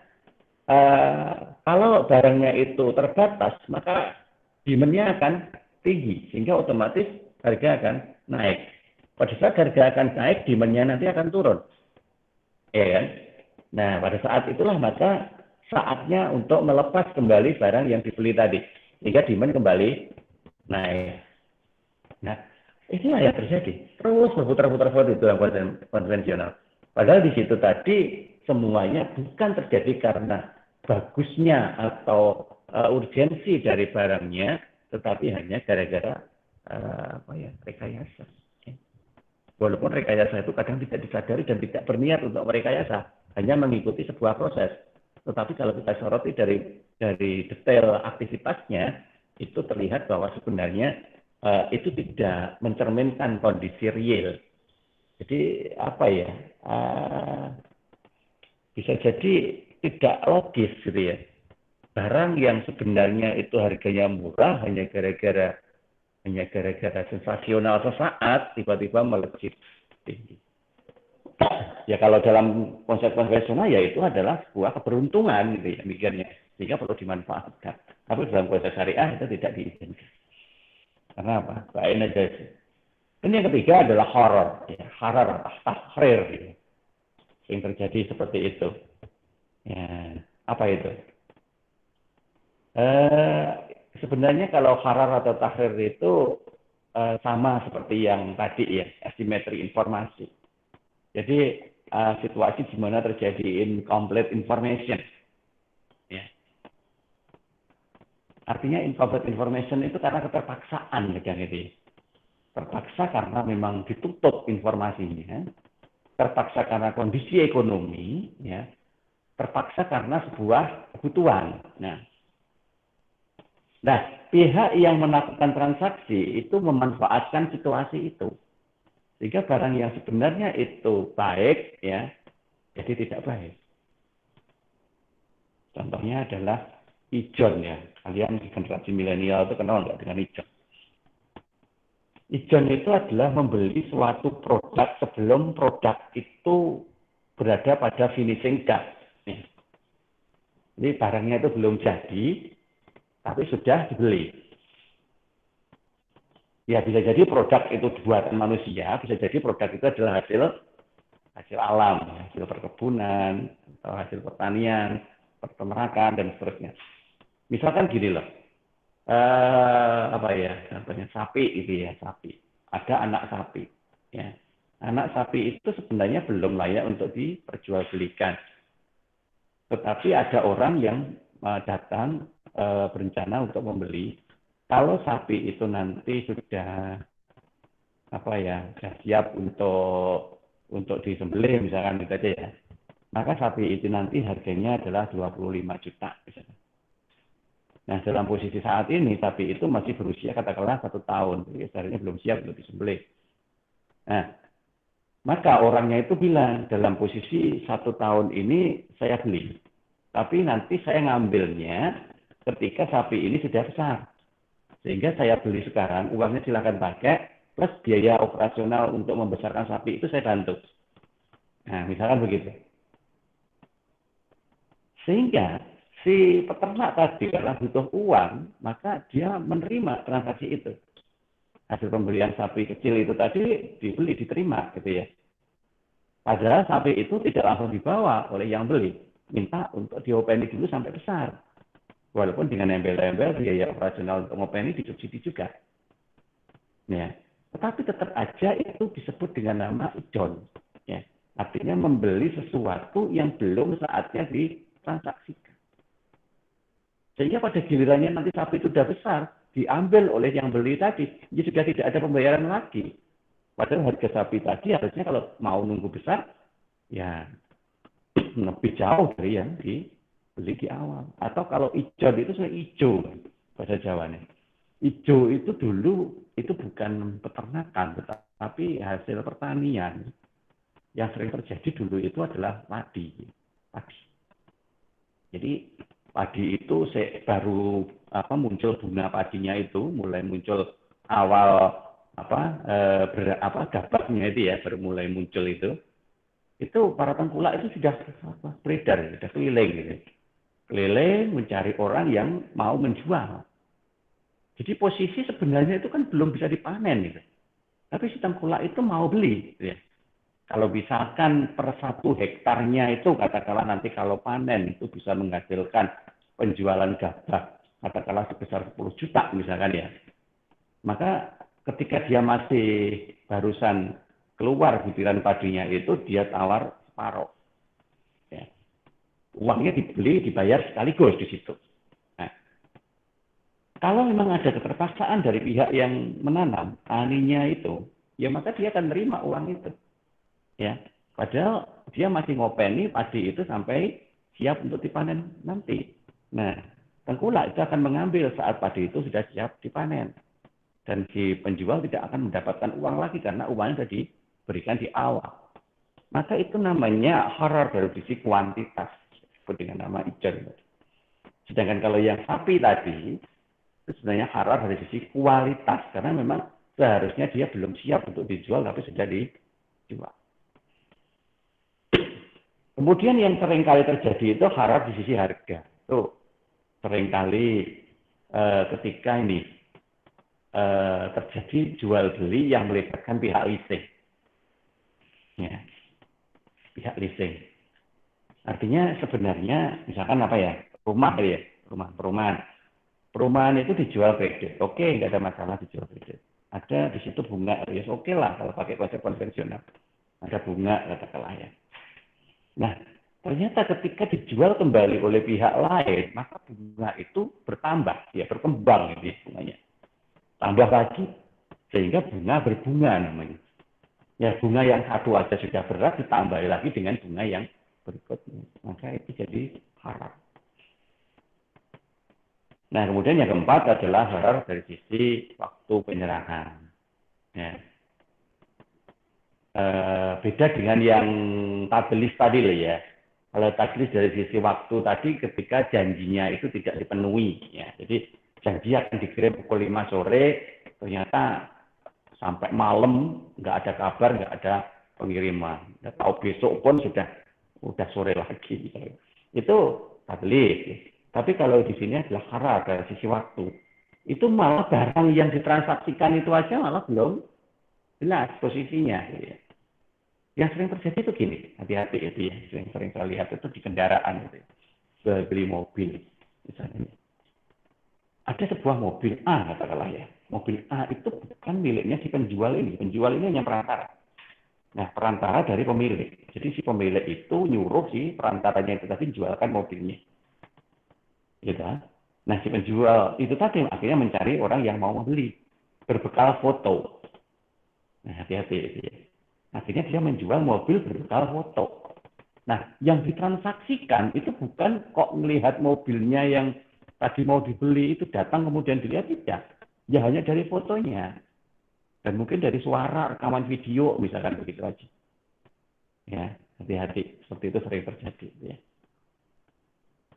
kalau barangnya itu terbatas, maka demand-nya akan tinggi, sehingga otomatis harga akan naik. Pada saat harga akan naik, demand-nya nanti akan turun. Ya kan? Nah, pada saat itulah maka saatnya untuk melepas kembali barang yang dibeli tadi, sehingga demand kembali naik. Nah, inilah yang terjadi. Terus berputar-putar itu dalam konvensional. Padahal di situ tadi semuanya bukan terjadi karena bagusnya atau urgensi dari barangnya, tetapi hanya gara-gara rekayasa. Walaupun rekayasa itu kadang tidak disadari dan tidak berniat untuk merekayasa, hanya mengikuti sebuah proses. Tetapi kalau kita soroti dari detail aktivitasnya, itu terlihat bahwa sebenarnya itu tidak mencerminkan kondisi real. Jadi apa ya? Bisa jadi tidak logis gitu ya. Barang yang sebenarnya itu harganya murah hanya gara-gara sensasional sesaat tiba-tiba melejit tinggi. Ya kalau dalam konsep konvensional ya itu adalah sebuah keberuntungan gitu ya mikirnya, sehingga perlu dimanfaatkan. Tapi dalam konsep syariah itu tidak diizinkan. Karena apa? Baik aja sih. Dan yang ketiga adalah horor, ya, harar, tahrir, ya. Yang terjadi seperti itu. Ya, apa itu? Sebenarnya kalau harar atau tahrir itu sama seperti yang tadi ya, asimetri informasi. Jadi situasi di mana terjadi incomplete information. Ya. Artinya incomplete information itu karena keterpaksaan kan itu. Terpaksa karena memang ditutup informasinya, terpaksa karena kondisi ekonomi, ya, terpaksa karena sebuah kebutuhan. Nah, pihak yang melakukan transaksi itu memanfaatkan situasi itu, sehingga barang yang sebenarnya itu baik, ya, jadi tidak baik. Contohnya adalah ijon ya, kalian generasi milenial itu kenal nggak dengan ijon? Ijon itu adalah membeli suatu produk sebelum produk itu berada pada finishing touch. Jadi barangnya itu belum jadi, tapi sudah dibeli. Ya bisa jadi produk itu buatan manusia, bisa jadi produk itu adalah hasil alam, hasil perkebunan, atau hasil pertanian, peternakan, dan seterusnya. Misalkan gini loh. Contohnya sapi itu ya, sapi. Ada anak sapi, ya. Anak sapi itu sebenarnya belum layak untuk diperjualbelikan. Tetapi ada orang yang datang berencana untuk membeli kalau sapi itu nanti sudah sudah siap untuk disembelih misalkan gitu aja ya, maka sapi itu nanti harganya adalah 25 juta misalkan. Nah, dalam posisi saat ini sapi itu masih berusia katakanlah 1 tahun, jadi sebenarnya belum siap untuk disembelih. Nah, maka orangnya itu bilang dalam posisi 1 tahun ini saya beli, tapi nanti saya ngambilnya ketika sapi ini sudah besar. Sehingga saya beli sekarang, uangnya silakan pakai, plus biaya operasional untuk membesarkan sapi itu saya bantu. Nah, misalkan begitu. Sehingga si peternak tadi karena butuh uang, maka dia menerima transaksi itu. Hasil pembelian sapi kecil itu tadi dibeli, diterima gitu ya. Padahal sapi itu tidak langsung dibawa oleh yang beli, minta untuk diopeni dulu sampai besar. Walaupun dengan embel-embel biaya operasional untuk ngopeni disubsidi juga. Ya. Tetapi tetap aja itu disebut dengan nama ijon. Ya. Artinya membeli sesuatu yang belum saatnya ditransaksikan. Sehingga pada gilirannya nanti sapi itu sudah besar, diambil oleh yang beli tadi, ya sudah tidak ada pembayaran lagi. Padahal harga sapi tadi harusnya kalau mau nunggu besar, ya lebih jauh dari yang dibeli di awal. Atau kalau ijon itu saya ijo bahasa Jawanya. Ijo itu dulu itu bukan peternakan, tetapi hasil pertanian. Yang sering terjadi dulu itu adalah padi. Jadi padi itu baru muncul bunga padinya itu, mulai muncul awal gabahnya itu ya, baru mulai muncul itu para tengkulak itu sudah beredar, sudah keliling gitu. Keliling mencari orang yang mau menjual. Jadi posisi sebenarnya itu kan belum bisa dipanen gitu. Tapi si tengkulak itu mau beli gitu ya. Kalau misalkan per 1 hektarnya itu katakanlah nanti kalau panen itu bisa menghasilkan penjualan gabah katakanlah sebesar 10 juta misalkan ya. Maka ketika dia masih barusan keluar butiran padinya itu dia tawar separuh. Ya. Uangnya dibeli, dibayar sekaligus di situ. Nah, kalau memang ada keterpaksaan dari pihak yang menanam, taninya itu, ya maka dia akan menerima uang itu. Ya, padahal dia masih ngopeni padi itu sampai siap untuk dipanen nanti. Nah, tengkulak itu akan mengambil saat padi itu sudah siap dipanen. Dan si penjual tidak akan mendapatkan uang lagi karena uangnya sudah diberikan di awal. Maka itu namanya harar dari sisi kuantitas, disebut dengan nama ijon. Sedangkan kalau yang sapi tadi, itu sebenarnya harar dari sisi kualitas, karena memang seharusnya dia belum siap untuk dijual, tapi sudah dijual. Kemudian yang seringkali terjadi itu harar di sisi harga. Itu seringkali ketika ini terjadi jual beli yang melibatkan pihak leasing. Ya, pihak leasing. Artinya sebenarnya misalkan rumah ya, perumahan itu dijual kredit. Oke, nggak ada masalah dijual kredit. Ada di situ bunga, ya oke lah kalau pakai konsep konvensional. Ada bunga katakanlah ya. Nah, ternyata ketika dijual kembali oleh pihak lain, maka bunga itu bertambah, ya berkembang ini bunganya. Tambah lagi, sehingga bunga berbunga namanya. Ya, bunga yang satu aja sudah berat, ditambah lagi dengan bunga yang berikutnya. Maka itu jadi haram. Nah, kemudian yang keempat adalah haram dari sisi waktu penyerahan. Ya. Beda dengan yang tadlis tadi loh ya. Kalau tadlis dari sisi waktu tadi ketika janjinya itu tidak dipenuhi. Ya. Jadi janji akan dikirim pukul 5 sore, ternyata sampai malam nggak ada kabar, nggak ada pengiriman. Nggak tahu besok pun sudah sore lagi. Itu tadlis. Tapi kalau di sini adalah haram dari sisi waktu. Itu malah barang yang ditransaksikan itu aja malah belum jelas posisinya. Yang sering terjadi itu gini, hati-hati itu ya. Yang sering saya lihat itu di kendaraan itu. Beli mobil misalnya. Ada sebuah mobil A katakanlah ya. Mobil A itu bukan miliknya si penjual ini. Penjual ini hanya perantara. Nah, perantara dari pemilik. Jadi si pemilik itu nyuruh si perantaranya itu tadi jualkan mobilnya. Gitu. Nah, si penjual itu tadi akhirnya mencari orang yang mau membeli berbekal foto. Nah, hati-hati itu ya. Akhirnya dia menjual mobil berbekal foto. Nah, yang ditransaksikan itu bukan kok melihat mobilnya yang tadi mau dibeli itu datang kemudian dilihat, tidak. Ya hanya dari fotonya. Dan mungkin dari suara, rekaman video, misalkan begitu aja. Ya, hati-hati. Seperti itu sering terjadi. Ya.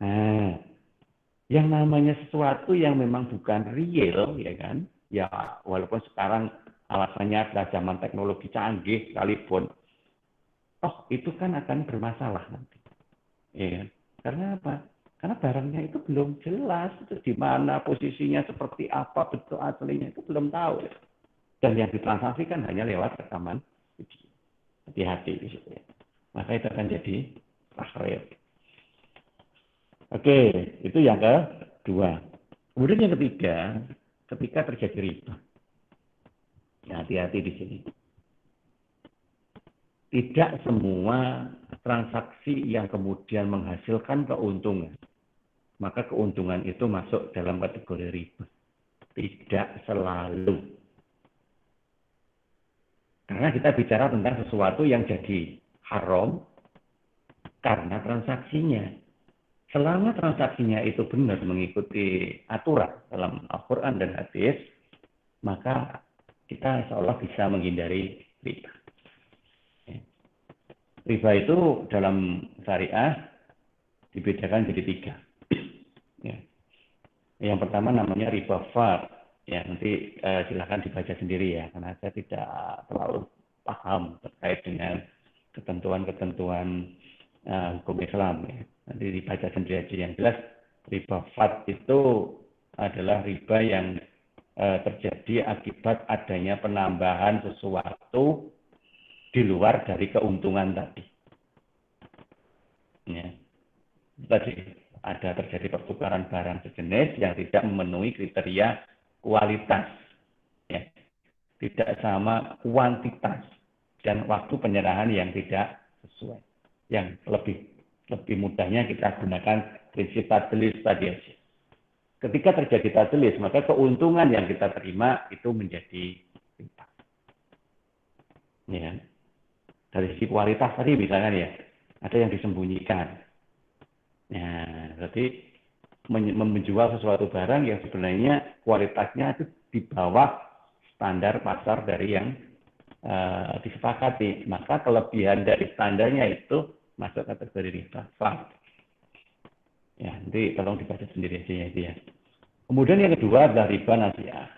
Nah, yang namanya sesuatu yang memang bukan real, ya kan? Ya, walaupun sekarang alasannya adalah zaman teknologi canggih sekalipun, toh itu kan akan bermasalah nanti. Ya kan? Karena apa? Karena barangnya itu belum jelas, itu di mana posisinya, seperti apa, bentuk aslinya itu belum tahu. Dan yang ditransaksikan hanya lewat rekaman video. Hati-hati di situ ya. Maka itu akan jadi real. Oke, itu yang kedua. Kemudian yang ketiga, ketika terjadi riba. Ya, hati-hati di sini. Tidak semua transaksi yang kemudian menghasilkan keuntungan, maka keuntungan itu masuk dalam kategori riba. Tidak selalu. Karena kita bicara tentang sesuatu yang jadi haram karena transaksinya. Selama transaksinya itu benar mengikuti aturan dalam Al-Quran dan hadis, maka kita seolah bisa menghindari riba. Riba itu dalam syariah dibedakan jadi 3. Ya. Yang pertama namanya riba fard. Ya, nanti silakan dibaca sendiri ya, karena saya tidak terlalu paham terkait dengan ketentuan-ketentuan hukum Islam. Ya. Nanti dibaca sendiri aja. Yang jelas riba fard itu adalah riba yang terjadi akibat adanya penambahan sesuatu di luar dari keuntungan tadi. Ya. Tadi ada terjadi pertukaran barang sejenis yang tidak memenuhi kriteria kualitas, ya. Tidak sama kuantitas, dan waktu penyerahan yang tidak sesuai. Yang lebih mudahnya kita gunakan prinsip tadlis tadi aja. Ketika terjadi tadlis, maka keuntungan yang kita terima itu menjadi riba. Ya. Dari sisi kualitas tadi misalkan ya, ada yang disembunyikan. Nah, berarti menjual sesuatu barang yang sebenarnya kualitasnya itu di bawah standar pasar dari yang disepakati, maka kelebihan dari standarnya itu masuk kategori riba. Ya, nanti tolong dibaca sendiri aja ya itu ya. Kemudian yang kedua adalah riba nasiah,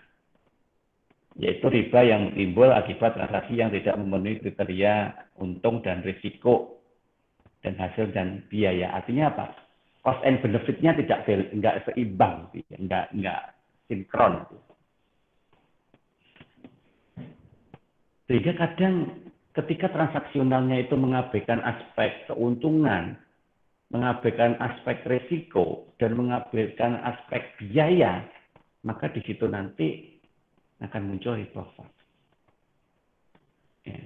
yaitu riba yang timbul akibat transaksi yang tidak memenuhi kriteria untung dan risiko dan hasil dan biaya. Artinya apa? Cost and benefit-nya enggak seimbang, enggak sinkron. Sehingga kadang ketika transaksionalnya itu mengabaikan aspek keuntungan, mengabaikan aspek risiko, dan mengabaikan aspek biaya, maka di situ nanti akan muncul riba. Ya.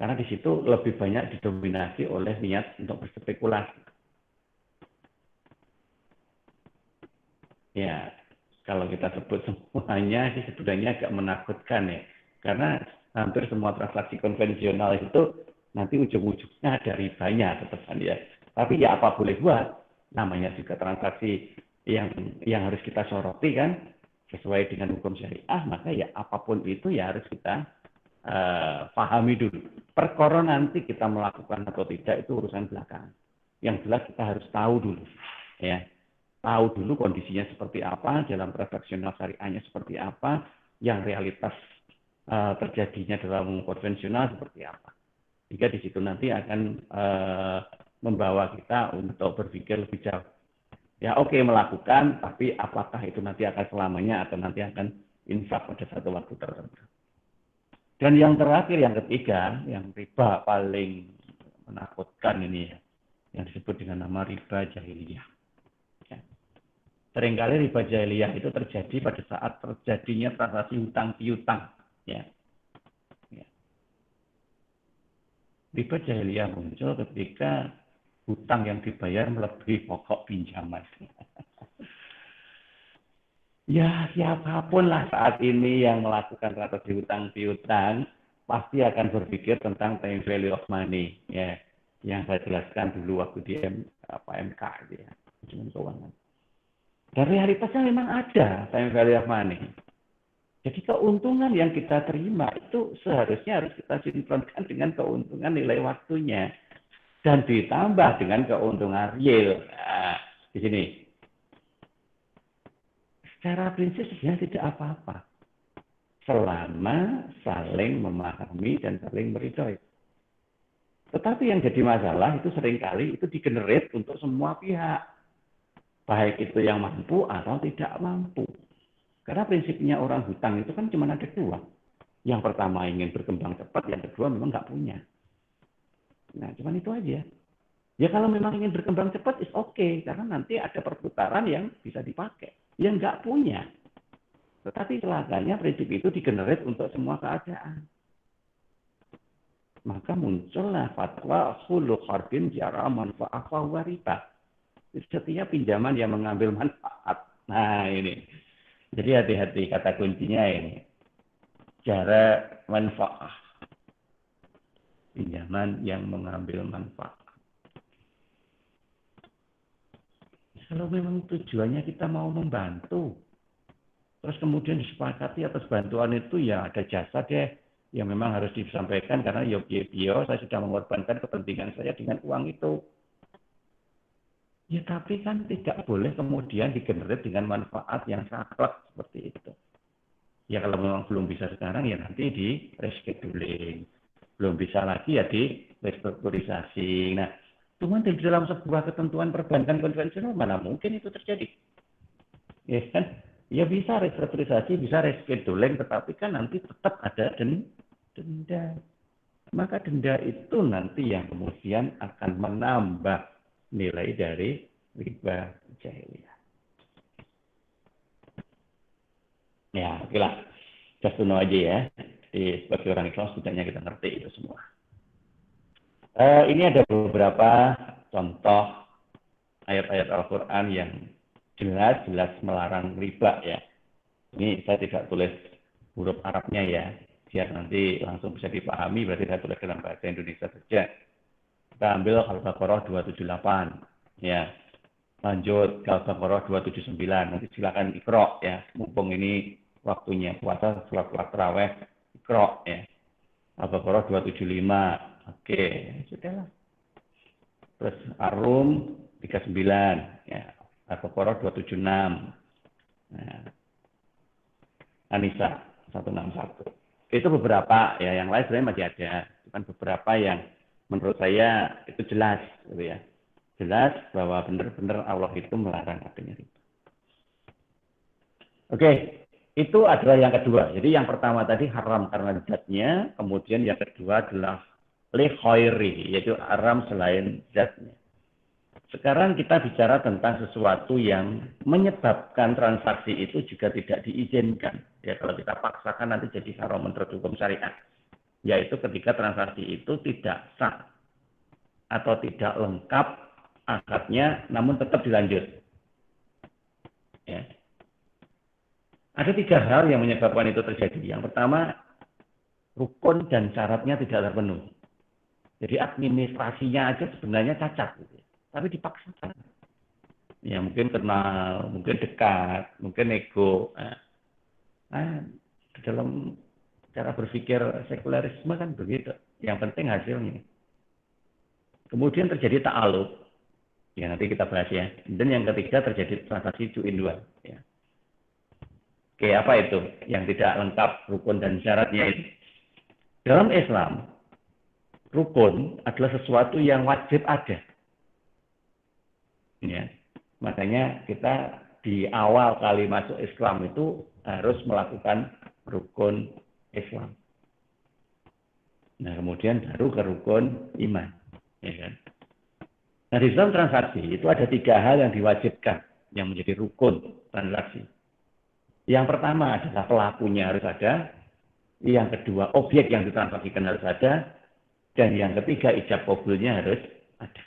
Karena di situ lebih banyak didominasi oleh niat untuk berspekulasi. Ya, kalau kita sebut semuanya sih sebenarnya agak menakutkan ya. Karena hampir semua transaksi konvensional itu nanti ujung-ujungnya ada ribanya tetap ya. Tapi ya apa boleh buat, namanya juga transaksi yang harus kita soroti kan, sesuai dengan hukum syariah, maka ya apapun itu ya harus kita pahami dulu. Perkara nanti kita melakukan atau tidak itu urusan belakangan. Yang jelas kita harus tahu dulu, ya. Tahu dulu kondisinya seperti apa, dalam transaksional syariahnya seperti apa, yang realitas terjadinya dalam konvensional seperti apa. Jika di situ nanti akan membawa kita untuk berpikir lebih jauh. Ya oke, melakukan, tapi apakah itu nanti akan selamanya atau nanti akan insaf pada satu waktu tertentu. Dan yang terakhir, yang ketiga, yang riba paling menakutkan ini ya, yang disebut dengan nama riba jahiliyah. Seringkali riba jahiliyah itu terjadi pada saat terjadinya transaksi hutang piutang. Ya. Ya. Riba jahiliyah muncul ketika hutang yang dibayar melebihi pokok pinjaman. Ya, siapapun lah saat ini yang melakukan transaksi hutang piutang pasti akan berpikir tentang time value of money, ya, yang saya jelaskan dulu waktu di MK, gitu ya, manajemen keuangan. Dan realitasnya memang ada time value of money. Jadi keuntungan yang kita terima itu seharusnya harus kita sinkronkan dengan keuntungan nilai waktunya dan ditambah dengan keuntungan real. Nah, di sini. Secara prinsip sebenarnya tidak apa-apa. Selama saling memahami dan saling meridhoi. Tetapi yang jadi masalah itu seringkali itu digenerate untuk semua pihak. Baik itu yang mampu atau tidak mampu. Karena prinsipnya orang hutang itu kan cuma ada dua. Yang pertama ingin berkembang cepat, yang kedua memang nggak punya. Nah, cuma itu aja. Ya kalau memang ingin berkembang cepat, is okay. Karena nanti ada perputaran yang bisa dipakai. Yang nggak punya. Tetapi celakanya prinsip itu digenerate untuk semua keadaan. Maka muncullah fatwa khulu kharbin jara manfa'ah wa riba. Setiap pinjaman yang mengambil manfaat. Nah ini. Jadi hati-hati kata kuncinya ini. Jara manfa'ah. Pinjaman yang mengambil manfaat. Kalau memang tujuannya kita mau membantu, terus kemudian disepakati atas bantuan itu ya ada jasa deh yang memang harus disampaikan karena yo saya sudah mengorbankan kepentingan saya dengan uang itu. Ya tapi kan tidak boleh kemudian digenerate dengan manfaat yang saklek seperti itu. Ya kalau memang belum bisa sekarang ya nanti di rescheduling. Belum bisa lagi ya di restrukturisasi. Nah, cuman di dalam sebuah ketentuan perbankan konvensional mana mungkin itu terjadi. Ya kan? Ya bisa restrukturisasi, bisa rescheduling, tetapi kan nanti tetap ada denda. Maka denda itu nanti yang kemudian akan menambah nilai dari riba jahiliyah. Ya, oke lah. Just to know aja ya. Jadi sebagai orang Islam setidaknya kita ngerti itu semua. Ini ada beberapa contoh ayat-ayat Al-Quran yang jelas-jelas melarang riba ya. Ini saya tidak tulis huruf Arabnya ya, biar nanti langsung bisa dipahami, berarti saya tulis dalam bahasa Indonesia saja. Kita ambil Al-Baqarah 278 ya. Lanjut ke Al-Baqarah 279, nanti silakan Iqra ya, mumpung ini waktunya puasa sholat tarawih Iqra ya. Al-Baqarah 275. Oke, sudahlah. Terus Ar-Rum 39 ya. Al-Baqarah 276. Nah, An-Nisa 161. Itu beberapa ya, yang lain sebenarnya masih ada. Cuman beberapa yang menurut saya itu jelas gitu ya. Jelas bahwa benar-benar Allah itu melarang adanya riba. Oke, itu adalah yang kedua. Jadi yang pertama tadi haram karena zatnya, kemudian yang kedua adalah li khairi, yaitu haram selain zatnya. Sekarang kita bicara tentang sesuatu yang menyebabkan transaksi itu juga tidak diizinkan. Ya kalau kita paksakan nanti jadi haram menurut hukum syariat. Yaitu ketika transaksi itu tidak sah atau tidak lengkap akadnya, namun tetap dilanjut. Ya. Ada 3 hal yang menyebabkan itu terjadi. Yang pertama, rukun dan syaratnya tidak terpenuhi. Jadi administrasinya aja sebenarnya cacat, gitu. Tapi dipaksakan. Ya mungkin kenal, mungkin dekat, mungkin ego. Dalam cara berpikir sekularisme kan begitu. Yang penting hasilnya. Kemudian terjadi ta'aluk. Ya nanti kita bahas ya. Dan yang ketiga terjadi transaksi 2-in-1. Ya. Oke, apa itu yang tidak lengkap rukun dan syaratnya itu? Dalam Islam, rukun adalah sesuatu yang wajib ada. Ya, makanya kita di awal kali masuk Islam itu harus melakukan rukun Islam. Nah, kemudian baru ke rukun iman. Ya kan? Nah, di dalam transaksi itu ada 3 hal yang diwajibkan, yang menjadi rukun transaksi. Yang pertama adalah pelakunya harus ada, yang kedua objek yang ditransaksikan harus ada, dan yang ketiga ijab qabulnya harus ada.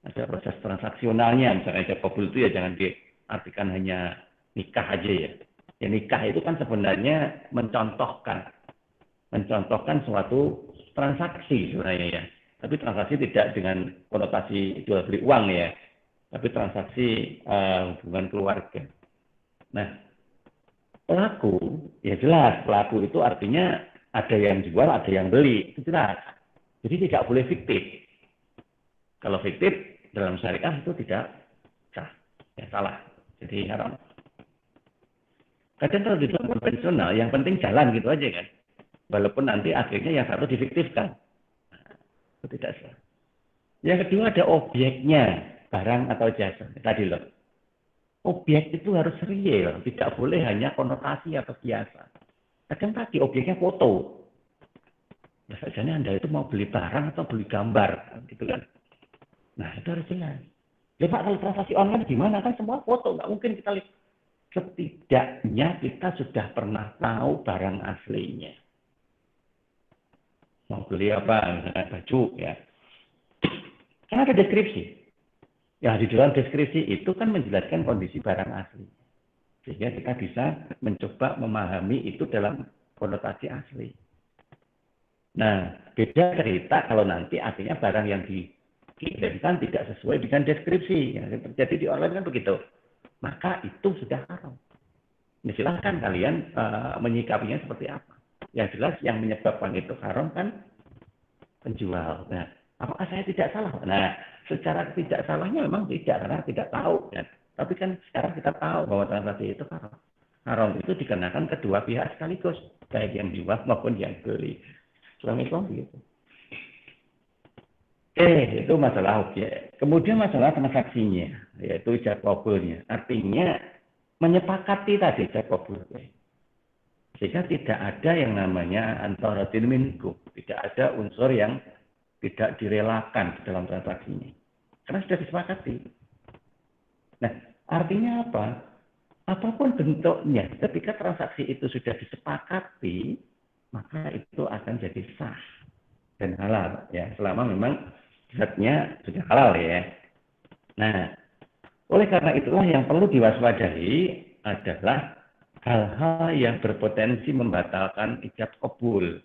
Ada proses transaksionalnya, misalnya ijab qabul itu ya jangan diartikan hanya nikah aja ya. Ya nikah itu kan sebenarnya mencontohkan suatu transaksi sebenarnya ya. Tapi transaksi tidak dengan konotasi jual beli uang ya. Tapi transaksi hubungan keluarga. Nah, pelaku, ya jelas pelaku itu artinya ada yang jual, ada yang beli, itu jelas. Jadi tidak boleh fiktif. Kalau fiktif dalam syariah itu tidak sah, ya salah. Jadi haram. Kadang kalau di dalam konvensional, yang penting jalan gitu aja kan. Walaupun nanti akhirnya yang satu difiktifkan. Itu tidak sah. Yang kedua ada objeknya, barang atau jasa. Tadi loh. Objek itu harus real, tidak boleh hanya konotasi atau biasa. Kadang tadi objeknya foto. Ya sajanya Anda itu mau beli barang atau beli gambar, gitu kan. Nah, itu harus jelas. Ya Pak, kalau transaksi online gimana? Kan semua foto, nggak mungkin kita lihat. Setidaknya kita sudah pernah tahu barang aslinya. Mau beli apa? Misalnya baju, ya. Kan ada deskripsi. Ya, di dalam deskripsi itu kan menjelaskan kondisi barang asli. Sehingga kita bisa mencoba memahami itu dalam konotasi asli. Nah, beda cerita kalau nanti artinya barang yang dikirimkan tidak sesuai dengan deskripsi. Yang terjadi di online kan begitu. Maka itu sudah haram. Nah, silahkan kalian menyikapinya seperti apa. Yang jelas yang menyebabkan itu haram kan penjual. Nah, apakah saya tidak salah? Nah, secara tidak salahnya memang tidak, karena tidak tahu. Ya. Tapi kan sekarang kita tahu bahwa transaksi itu haram. Haram itu dikenakan kedua pihak sekaligus, baik yang jual maupun yang beli. Selama Islam begitu. Itu masalah objek. Kemudian masalah transaksinya, yaitu ijab kabulnya. Artinya menyepakati tadi ijab kabul. Sehingga tidak ada yang namanya antaratin minkum. Tidak ada unsur yang tidak direlakan dalam transaksinya. Karena sudah disepakati. Nah, artinya apa? Apapun bentuknya, ketika transaksi itu sudah disepakati, maka itu akan jadi sah dan halal. Ya, selama memang zatnya sudah halal ya. Nah, oleh karena itulah yang perlu diwaspadai adalah hal-hal yang berpotensi membatalkan ijab kabul.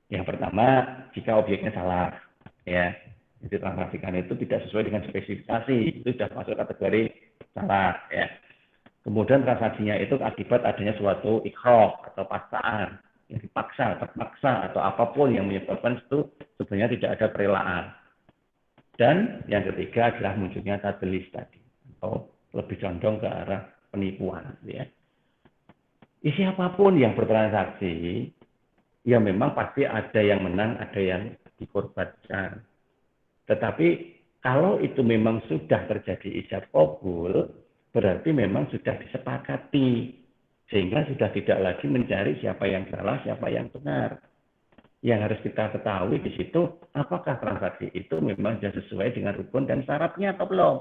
Yang pertama, jika objeknya salah, ya, jadi transaksikan itu tidak sesuai dengan spesifikasi, itu sudah masuk kategori salah, ya. Kemudian transaksinya itu akibat adanya suatu ikrah atau paksaan, yang dipaksa, terpaksa, atau apapun yang menyebabkan itu sebenarnya tidak ada perelaan. Dan yang ketiga adalah munculnya tadlis tadi, atau lebih condong ke arah penipuan, ya. Siapapun yang bertransaksi, ya memang pasti ada yang menang, ada yang dikorbankan. Tetapi kalau itu memang sudah terjadi ijab kabul, berarti memang sudah disepakati. Sehingga sudah tidak lagi mencari siapa yang salah, siapa yang benar. Yang harus kita ketahui di situ, apakah transaksi itu memang sudah sesuai dengan rukun dan syaratnya atau belum.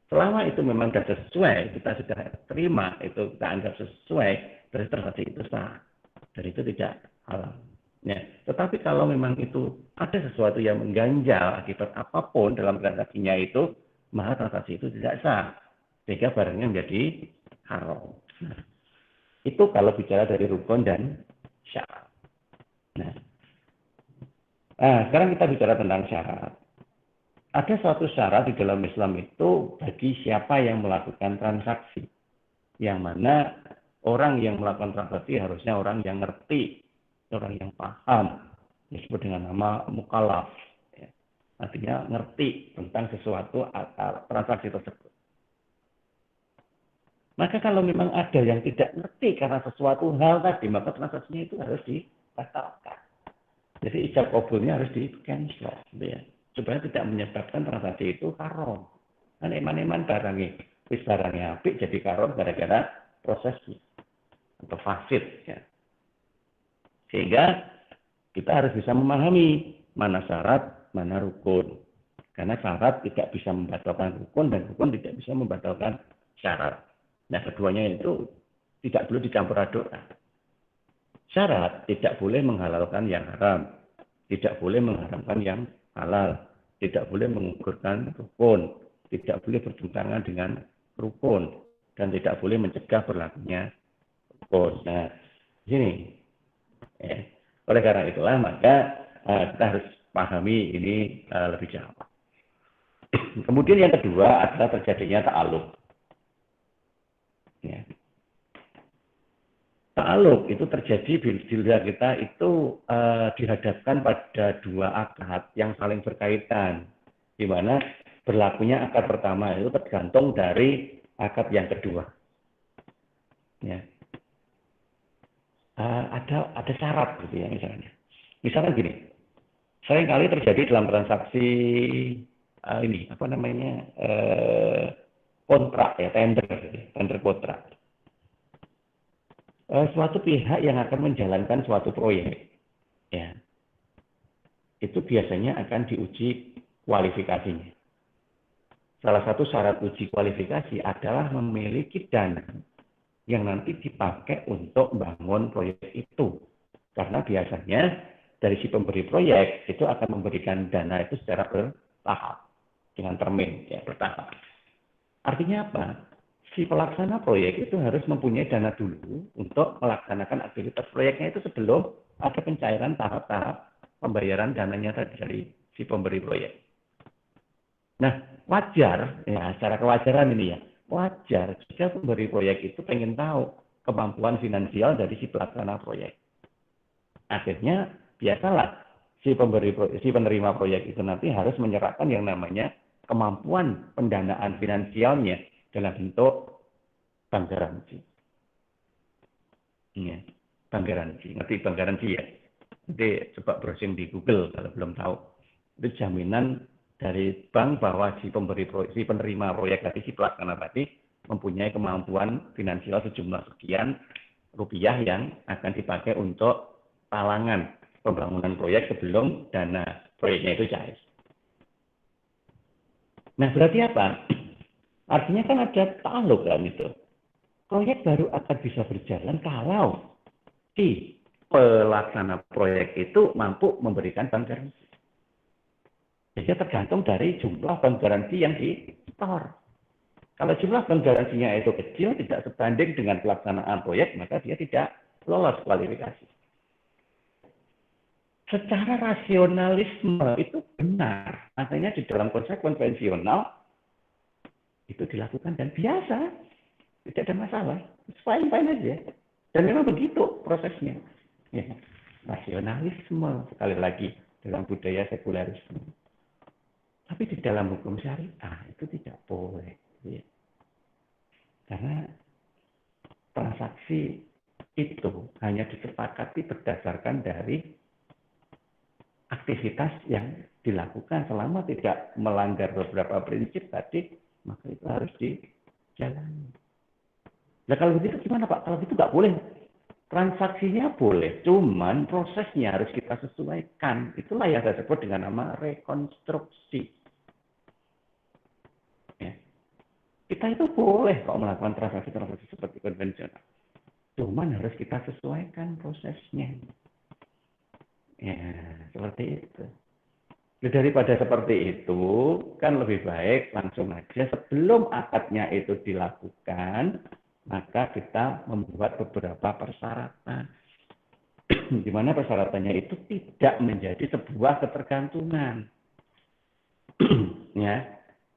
Selama itu memang sudah sesuai, kita sudah terima, itu kita anggap sesuai, berarti transaksi itu sah. Dan itu tidak halal. Ya. Tetapi kalau memang itu ada sesuatu yang mengganjal akibat apapun dalam transaksinya itu, maka transaksi itu tidak sah. Sehingga barangnya menjadi haram. Nah, itu kalau bicara dari rukun dan syarat. Nah, sekarang kita bicara tentang syarat. Ada suatu syarat di dalam Islam itu bagi siapa yang melakukan transaksi. Yang mana orang yang melakukan transaksi harusnya orang yang ngerti, orang yang paham, disebut dengan nama mukallaf. Ya. Artinya ngerti tentang sesuatu atau transaksi tersebut. Maka kalau memang ada yang tidak ngerti karena sesuatu hal tadi, maka transaksinya itu harus dibatalkan. Jadi ijab kabulnya harus di-cancel. Ya. Supaya tidak menyebabkan transaksi itu haram. Kan eman-eman barangnya, barangnya apik jadi haram gara-gara prosesnya atau fasid. Ya. Sehingga kita harus bisa memahami mana syarat, mana rukun. Karena syarat tidak bisa membatalkan rukun dan rukun tidak bisa membatalkan syarat. Nah, keduanya itu tidak perlu dicampur adukkan. Syarat tidak boleh menghalalkan yang haram, tidak boleh mengharamkan yang halal, tidak boleh menggugurkan rukun, tidak boleh bertentangan dengan rukun. dan tidak boleh mencegah berlakunya rukun. Nah, sini. Ya. Oleh karena itulah maka kita harus pahami ini lebih jauh. Kemudian yang kedua adalah terjadinya ta'alluq. Ya. Ta'alluq itu terjadi bila kita itu dihadapkan pada dua akad yang saling berkaitan, di mana berlakunya akad pertama itu tergantung dari akad yang kedua. Ya. Ada syarat gitu ya misalnya. Misalnya gini, seringkali terjadi dalam transaksi ini apa namanya kontrak ya, tender kontrak. Suatu pihak yang akan menjalankan suatu proyek, ya, itu biasanya akan diuji kualifikasinya. Salah satu syarat uji kualifikasi adalah memiliki dana yang nanti dipakai untuk membangun proyek itu. Karena biasanya dari si pemberi proyek itu akan memberikan dana itu secara bertahap, dengan termin, ya, bertahap. Artinya apa? Si pelaksana proyek itu harus mempunyai dana dulu untuk melaksanakan aktivitas proyeknya itu sebelum ada pencairan tahap-tahap pembayaran dananya tadi dari si pemberi proyek. Nah, wajar, ya, secara kewajaran ini ya, wajar jika pemberi proyek itu pengen tahu kemampuan finansial dari si pelaksana proyek. Akhirnya, biasalah si penerima proyek itu nanti harus menyerahkan yang namanya kemampuan pendanaan finansialnya dalam bentuk bank garansi. Ya, bank garansi. Ngerti bank garansi ya? Nanti coba browsing di Google kalau belum tahu. Itu jaminan dari bank bahwa si penerima proyek tadi, si pelaksana tadi mempunyai kemampuan finansial sejumlah sekian rupiah yang akan dipakai untuk talangan pembangunan proyek sebelum dana proyeknya itu cair. Nah, berarti apa? Artinya kan ada ta'alluq dalam itu. Proyek baru akan bisa berjalan kalau si pelaksana proyek itu mampu memberikan bank garansi. Jadi tergantung dari jumlah bank garansi yang di-store. Kalau jumlah bank garansinya itu kecil, tidak sebanding dengan pelaksanaan proyek, maka dia tidak lolos kualifikasi. Secara rasionalisme itu benar. Artinya di dalam konsep konvensional itu dilakukan dan biasa. Tidak ada masalah. Fine-fine aja. Dan memang begitu prosesnya. Ya. Rasionalisme, sekali lagi, dalam budaya sekularisme. Tapi di dalam hukum syariah itu tidak boleh. Ya. Karena transaksi itu hanya disepakati berdasarkan dari aktivitas yang dilakukan selama tidak melanggar beberapa prinsip tadi, maka itu harus dijalani. Nah kalau begitu gimana Pak? Kalau gitu nggak boleh. Transaksinya boleh, cuman prosesnya harus kita sesuaikan. Itulah yang saya sebut dengan nama rekonstruksi. Ya. Kita itu boleh kok melakukan transaksi-transaksi seperti konvensional. Cuman harus kita sesuaikan prosesnya. Ya, seperti itu. Daripada seperti itu, kan lebih baik langsung aja sebelum akadnya itu dilakukan, maka kita membuat beberapa persyaratan. Di mana persyaratannya itu tidak menjadi sebuah ketergantungan. Ya,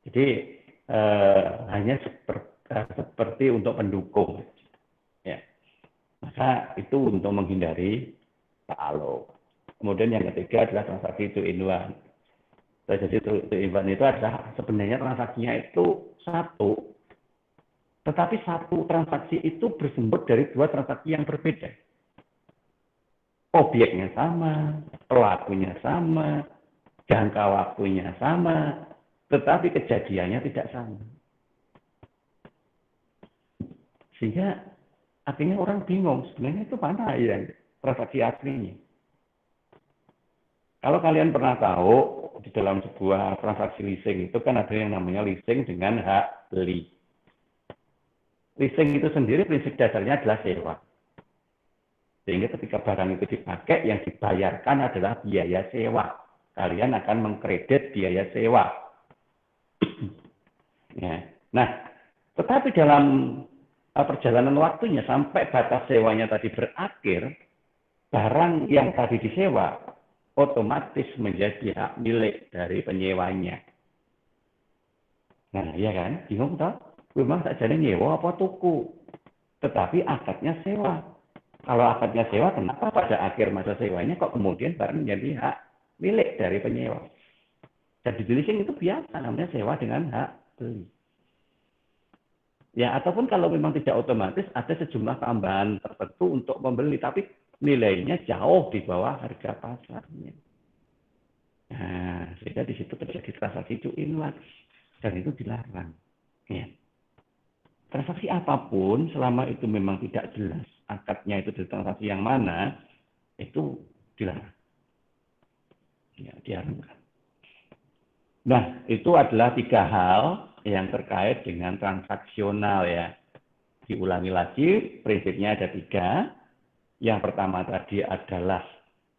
jadi hanya seperti untuk pendukung. Ya, maka itu untuk menghindari ta'alluq. Kemudian yang ketiga adalah transaksi two-in-one. Jadi two-in-one itu adalah sebenarnya transaksinya itu satu, tetapi satu transaksi itu bersumber dari dua transaksi yang berbeda. Objeknya sama, pelakunya sama, jangka waktunya sama, tetapi kejadiannya tidak sama. Sehingga akhirnya orang bingung, sebenarnya itu mana yang transaksi aslinya. Kalau kalian pernah tahu, di dalam sebuah transaksi leasing itu kan ada yang namanya leasing dengan hak beli. Leasing itu sendiri prinsip dasarnya adalah sewa. Sehingga ketika barang itu dipakai, yang dibayarkan adalah biaya sewa. Kalian akan mengkredit biaya sewa. Ya. Nah, tetapi dalam perjalanan waktunya sampai batas sewanya tadi berakhir, barang yang tadi disewa otomatis menjadi hak milik dari penyewanya. Nah, iya kan? Bingung toh? Memang saja nyewa apa tuku? Tetapi akadnya sewa. Kalau akadnya sewa, kenapa pada akhir masa sewanya kok kemudian barang menjadi hak milik dari penyewa? Jadi di leasing itu biasa, namanya sewa dengan hak beli. Ya, ataupun kalau memang tidak otomatis ada sejumlah tambahan tertentu untuk membeli, tapi nilainya jauh di bawah harga pasarnya. Nah, sehingga di situ terjadi transaksi two in one, dan itu dilarang. Ya. Transaksi apapun, selama itu memang tidak jelas akadnya itu di transaksi yang mana, itu dilarang. Ya, diharamkan. Nah, itu adalah 3 hal yang terkait dengan transaksional ya. Diulangi lagi, prinsipnya ada 3. Yang pertama tadi adalah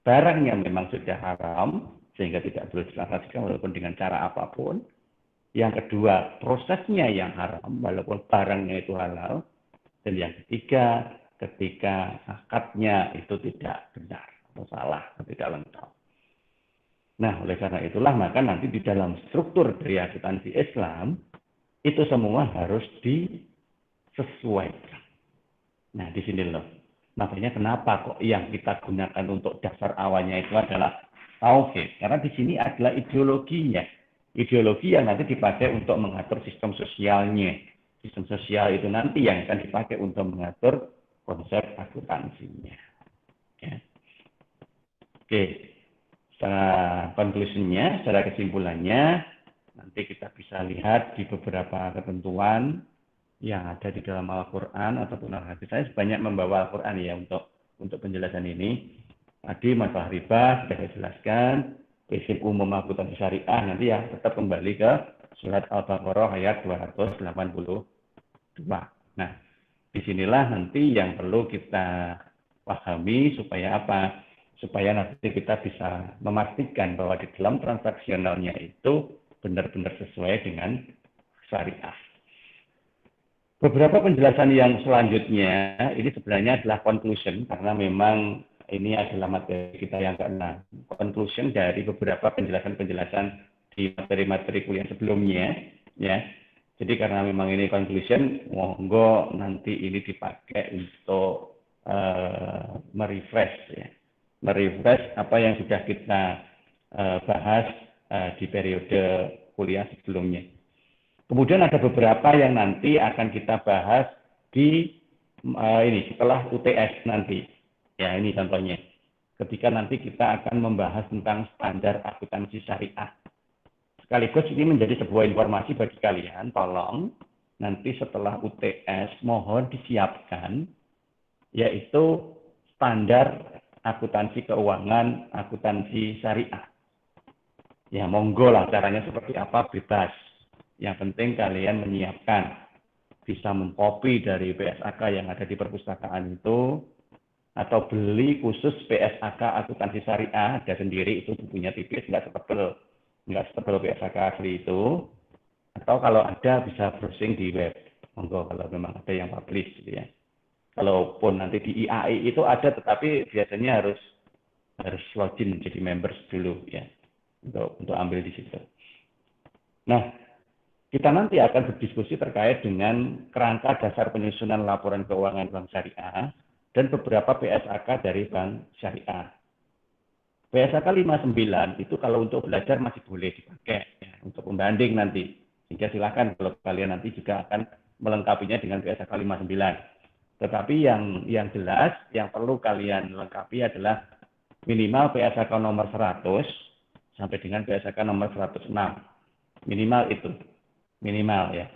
barang yang memang sudah haram, sehingga tidak boleh ditransaksikan walaupun dengan cara apapun. Yang kedua, prosesnya yang haram, walaupun barangnya itu halal. Dan yang ketiga, ketika akadnya itu tidak benar atau salah, tidak lengkap. Nah, oleh karena itulah maka nanti di dalam struktur dari akuntansi Islam, itu semua harus disesuaikan. Nah, di sini loh. Makanya kenapa kok yang kita gunakan untuk dasar awalnya itu adalah tauhid. Karena di sini adalah ideologinya. Ideologi yang nanti dipakai untuk mengatur sistem sosialnya. Sistem sosial itu nanti yang akan dipakai untuk mengatur konsep akuntansinya. Ya. Oke. Secara konklusinya, secara kesimpulannya, nanti kita bisa lihat di beberapa ketentuan yang ada di dalam Al-Quran ataupun Al-Hadis. Saya banyak membawa Al-Quran ya untuk penjelasan ini. Tadi masalah riba sudah saya jelaskan, prinsip umum akuntansi syariah, nanti ya tetap kembali ke surat Al-Baqarah ayat 282. Nah, disinilah nanti yang perlu kita pahami supaya apa? Supaya nanti kita bisa memastikan bahwa di dalam transaksionalnya itu benar-benar sesuai dengan syariah. Beberapa penjelasan yang selanjutnya, ini sebenarnya adalah conclusion, karena memang ini adalah materi kita yang ke-6. Conclusion dari beberapa penjelasan-penjelasan di materi-materi kuliah sebelumnya. Ya. Jadi karena memang ini conclusion, monggo nanti ini dipakai untuk merefresh ya. Merefresh apa yang sudah kita bahas di periode kuliah sebelumnya. Kemudian ada beberapa yang nanti akan kita bahas di ini setelah UTS nanti. Ya, ini contohnya. Ketika nanti kita akan membahas tentang standar akuntansi syariah. Sekaligus ini menjadi sebuah informasi bagi kalian, tolong nanti setelah UTS mohon disiapkan yaitu standar akuntansi keuangan, akuntansi syariah. Ya, monggo lah caranya seperti apa bebas. Yang penting kalian menyiapkan, bisa mengcopy dari PSAK yang ada di perpustakaan itu, atau beli khusus PSAK akuntansi syariah, ada sendiri itu bukunya tipis, nggak setebal PSAK asli itu. Atau kalau ada bisa browsing di web, monggo kalau memang ada yang publish gitu ya. Kalaupun nanti di IAI itu ada, tetapi biasanya harus login jadi members dulu ya untuk ambil di situ. Nah, kita nanti akan berdiskusi terkait dengan kerangka dasar penyusunan laporan keuangan bank syariah dan beberapa PSAK dari bank syariah. PSAK 59 itu kalau untuk belajar masih boleh dipakai ya, untuk pembanding nanti. Sehingga silakan kalau kalian nanti juga akan melengkapinya dengan PSAK 59. Tetapi yang jelas, yang perlu kalian lengkapi adalah minimal PSAK nomor 100 sampai dengan PSAK nomor 106. Minimal itu. Minimal ya.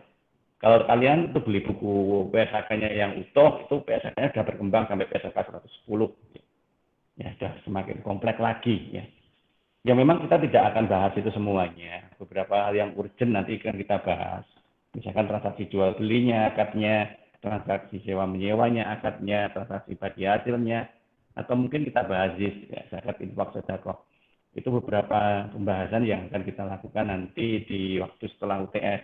Kalau kalian itu beli buku PSAK-nya yang utuh, itu PSAK-nya sudah berkembang sampai PSAK 110. Ya, sudah semakin kompleks lagi ya. Ya memang kita tidak akan bahas itu semuanya. Beberapa hal yang urgent nanti akan kita bahas. Misalkan transaksi jual belinya, akadnya, transaksi sewa menyewanya, akadnya, transaksi bagi hasilnya, atau mungkin kita bahas ya, zakat, infak, sedekah. Itu beberapa pembahasan yang akan kita lakukan nanti di waktu setelah UTS.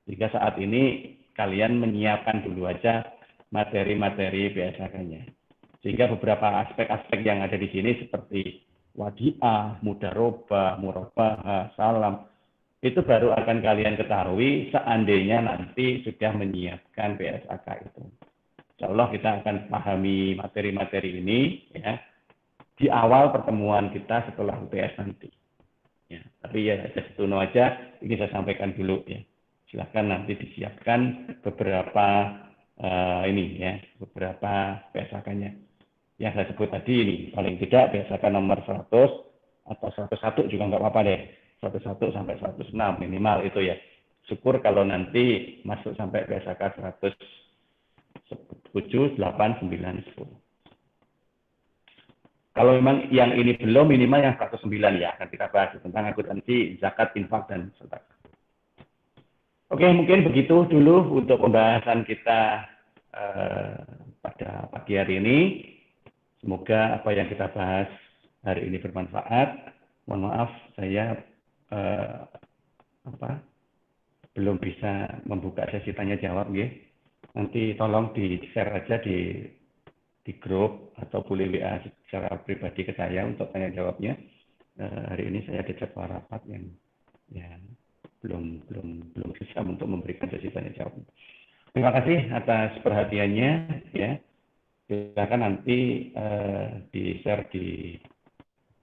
Jika saat ini kalian menyiapkan dulu aja materi-materi BSAK-nya. Sehingga beberapa aspek-aspek yang ada di sini seperti wadiah, mudarobah, murabahah, salam, itu baru akan kalian ketahui seandainya nanti sudah menyiapkan BSAK itu. Insya Allah kita akan pahami materi-materi ini ya di awal pertemuan kita setelah UTS nanti. Ya, tapi ya itu aja ini saya sampaikan dulu ya. Silahkan nanti disiapkan beberapa beberapa BSAK-nya. Yang saya sebut tadi ini, paling tidak BSAK nomor 100 atau 101 juga nggak apa-apa deh. 101 sampai 106 minimal itu ya. Syukur kalau nanti masuk sampai BSAK 107, 8, 9, 10. Kalau memang yang ini belum, minimal yang 109 ya, akan kita bahas tentang akuntansi, zakat, infak, dan sedekah. Oke, mungkin begitu dulu untuk pembahasan kita pada pagi hari ini. Semoga apa yang kita bahas hari ini bermanfaat. Mohon maaf, saya belum bisa membuka sesi tanya jawab, ya. Nanti tolong di-share aja di grup atau boleh WA secara pribadi ke saya untuk tanya jawabnya. Hari ini saya ada jadwal rapat yang belum bisa untuk memberikan sesi tanya jawab. Terima kasih atas perhatiannya ya. Silakan nanti di-share di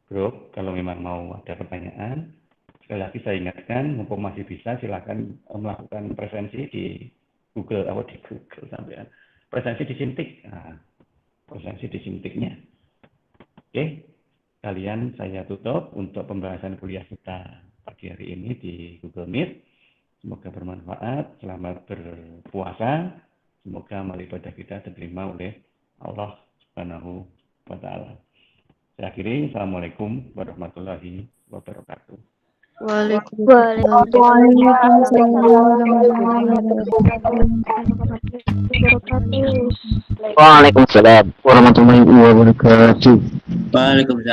grup kalau memang mau ada pertanyaan. Sekali lagi saya ingatkan, mumpung masih bisa silakan melakukan presensi di Google sampai presensi di Simtik. Nah, presensi di Simtiknya. Oke, kalian saya tutup untuk pembahasan kuliah kita pagi hari ini di Google Meet. Semoga bermanfaat, selamat berpuasa. Semoga amal ibadah kita diterima oleh Allah Subhanahu wa Ta'ala. Saya akhiri, Assalamualaikum warahmatullahi wabarakatuh. Waalaikumsalam warahmatullahi wabarakatuh. Waalaikumsalam.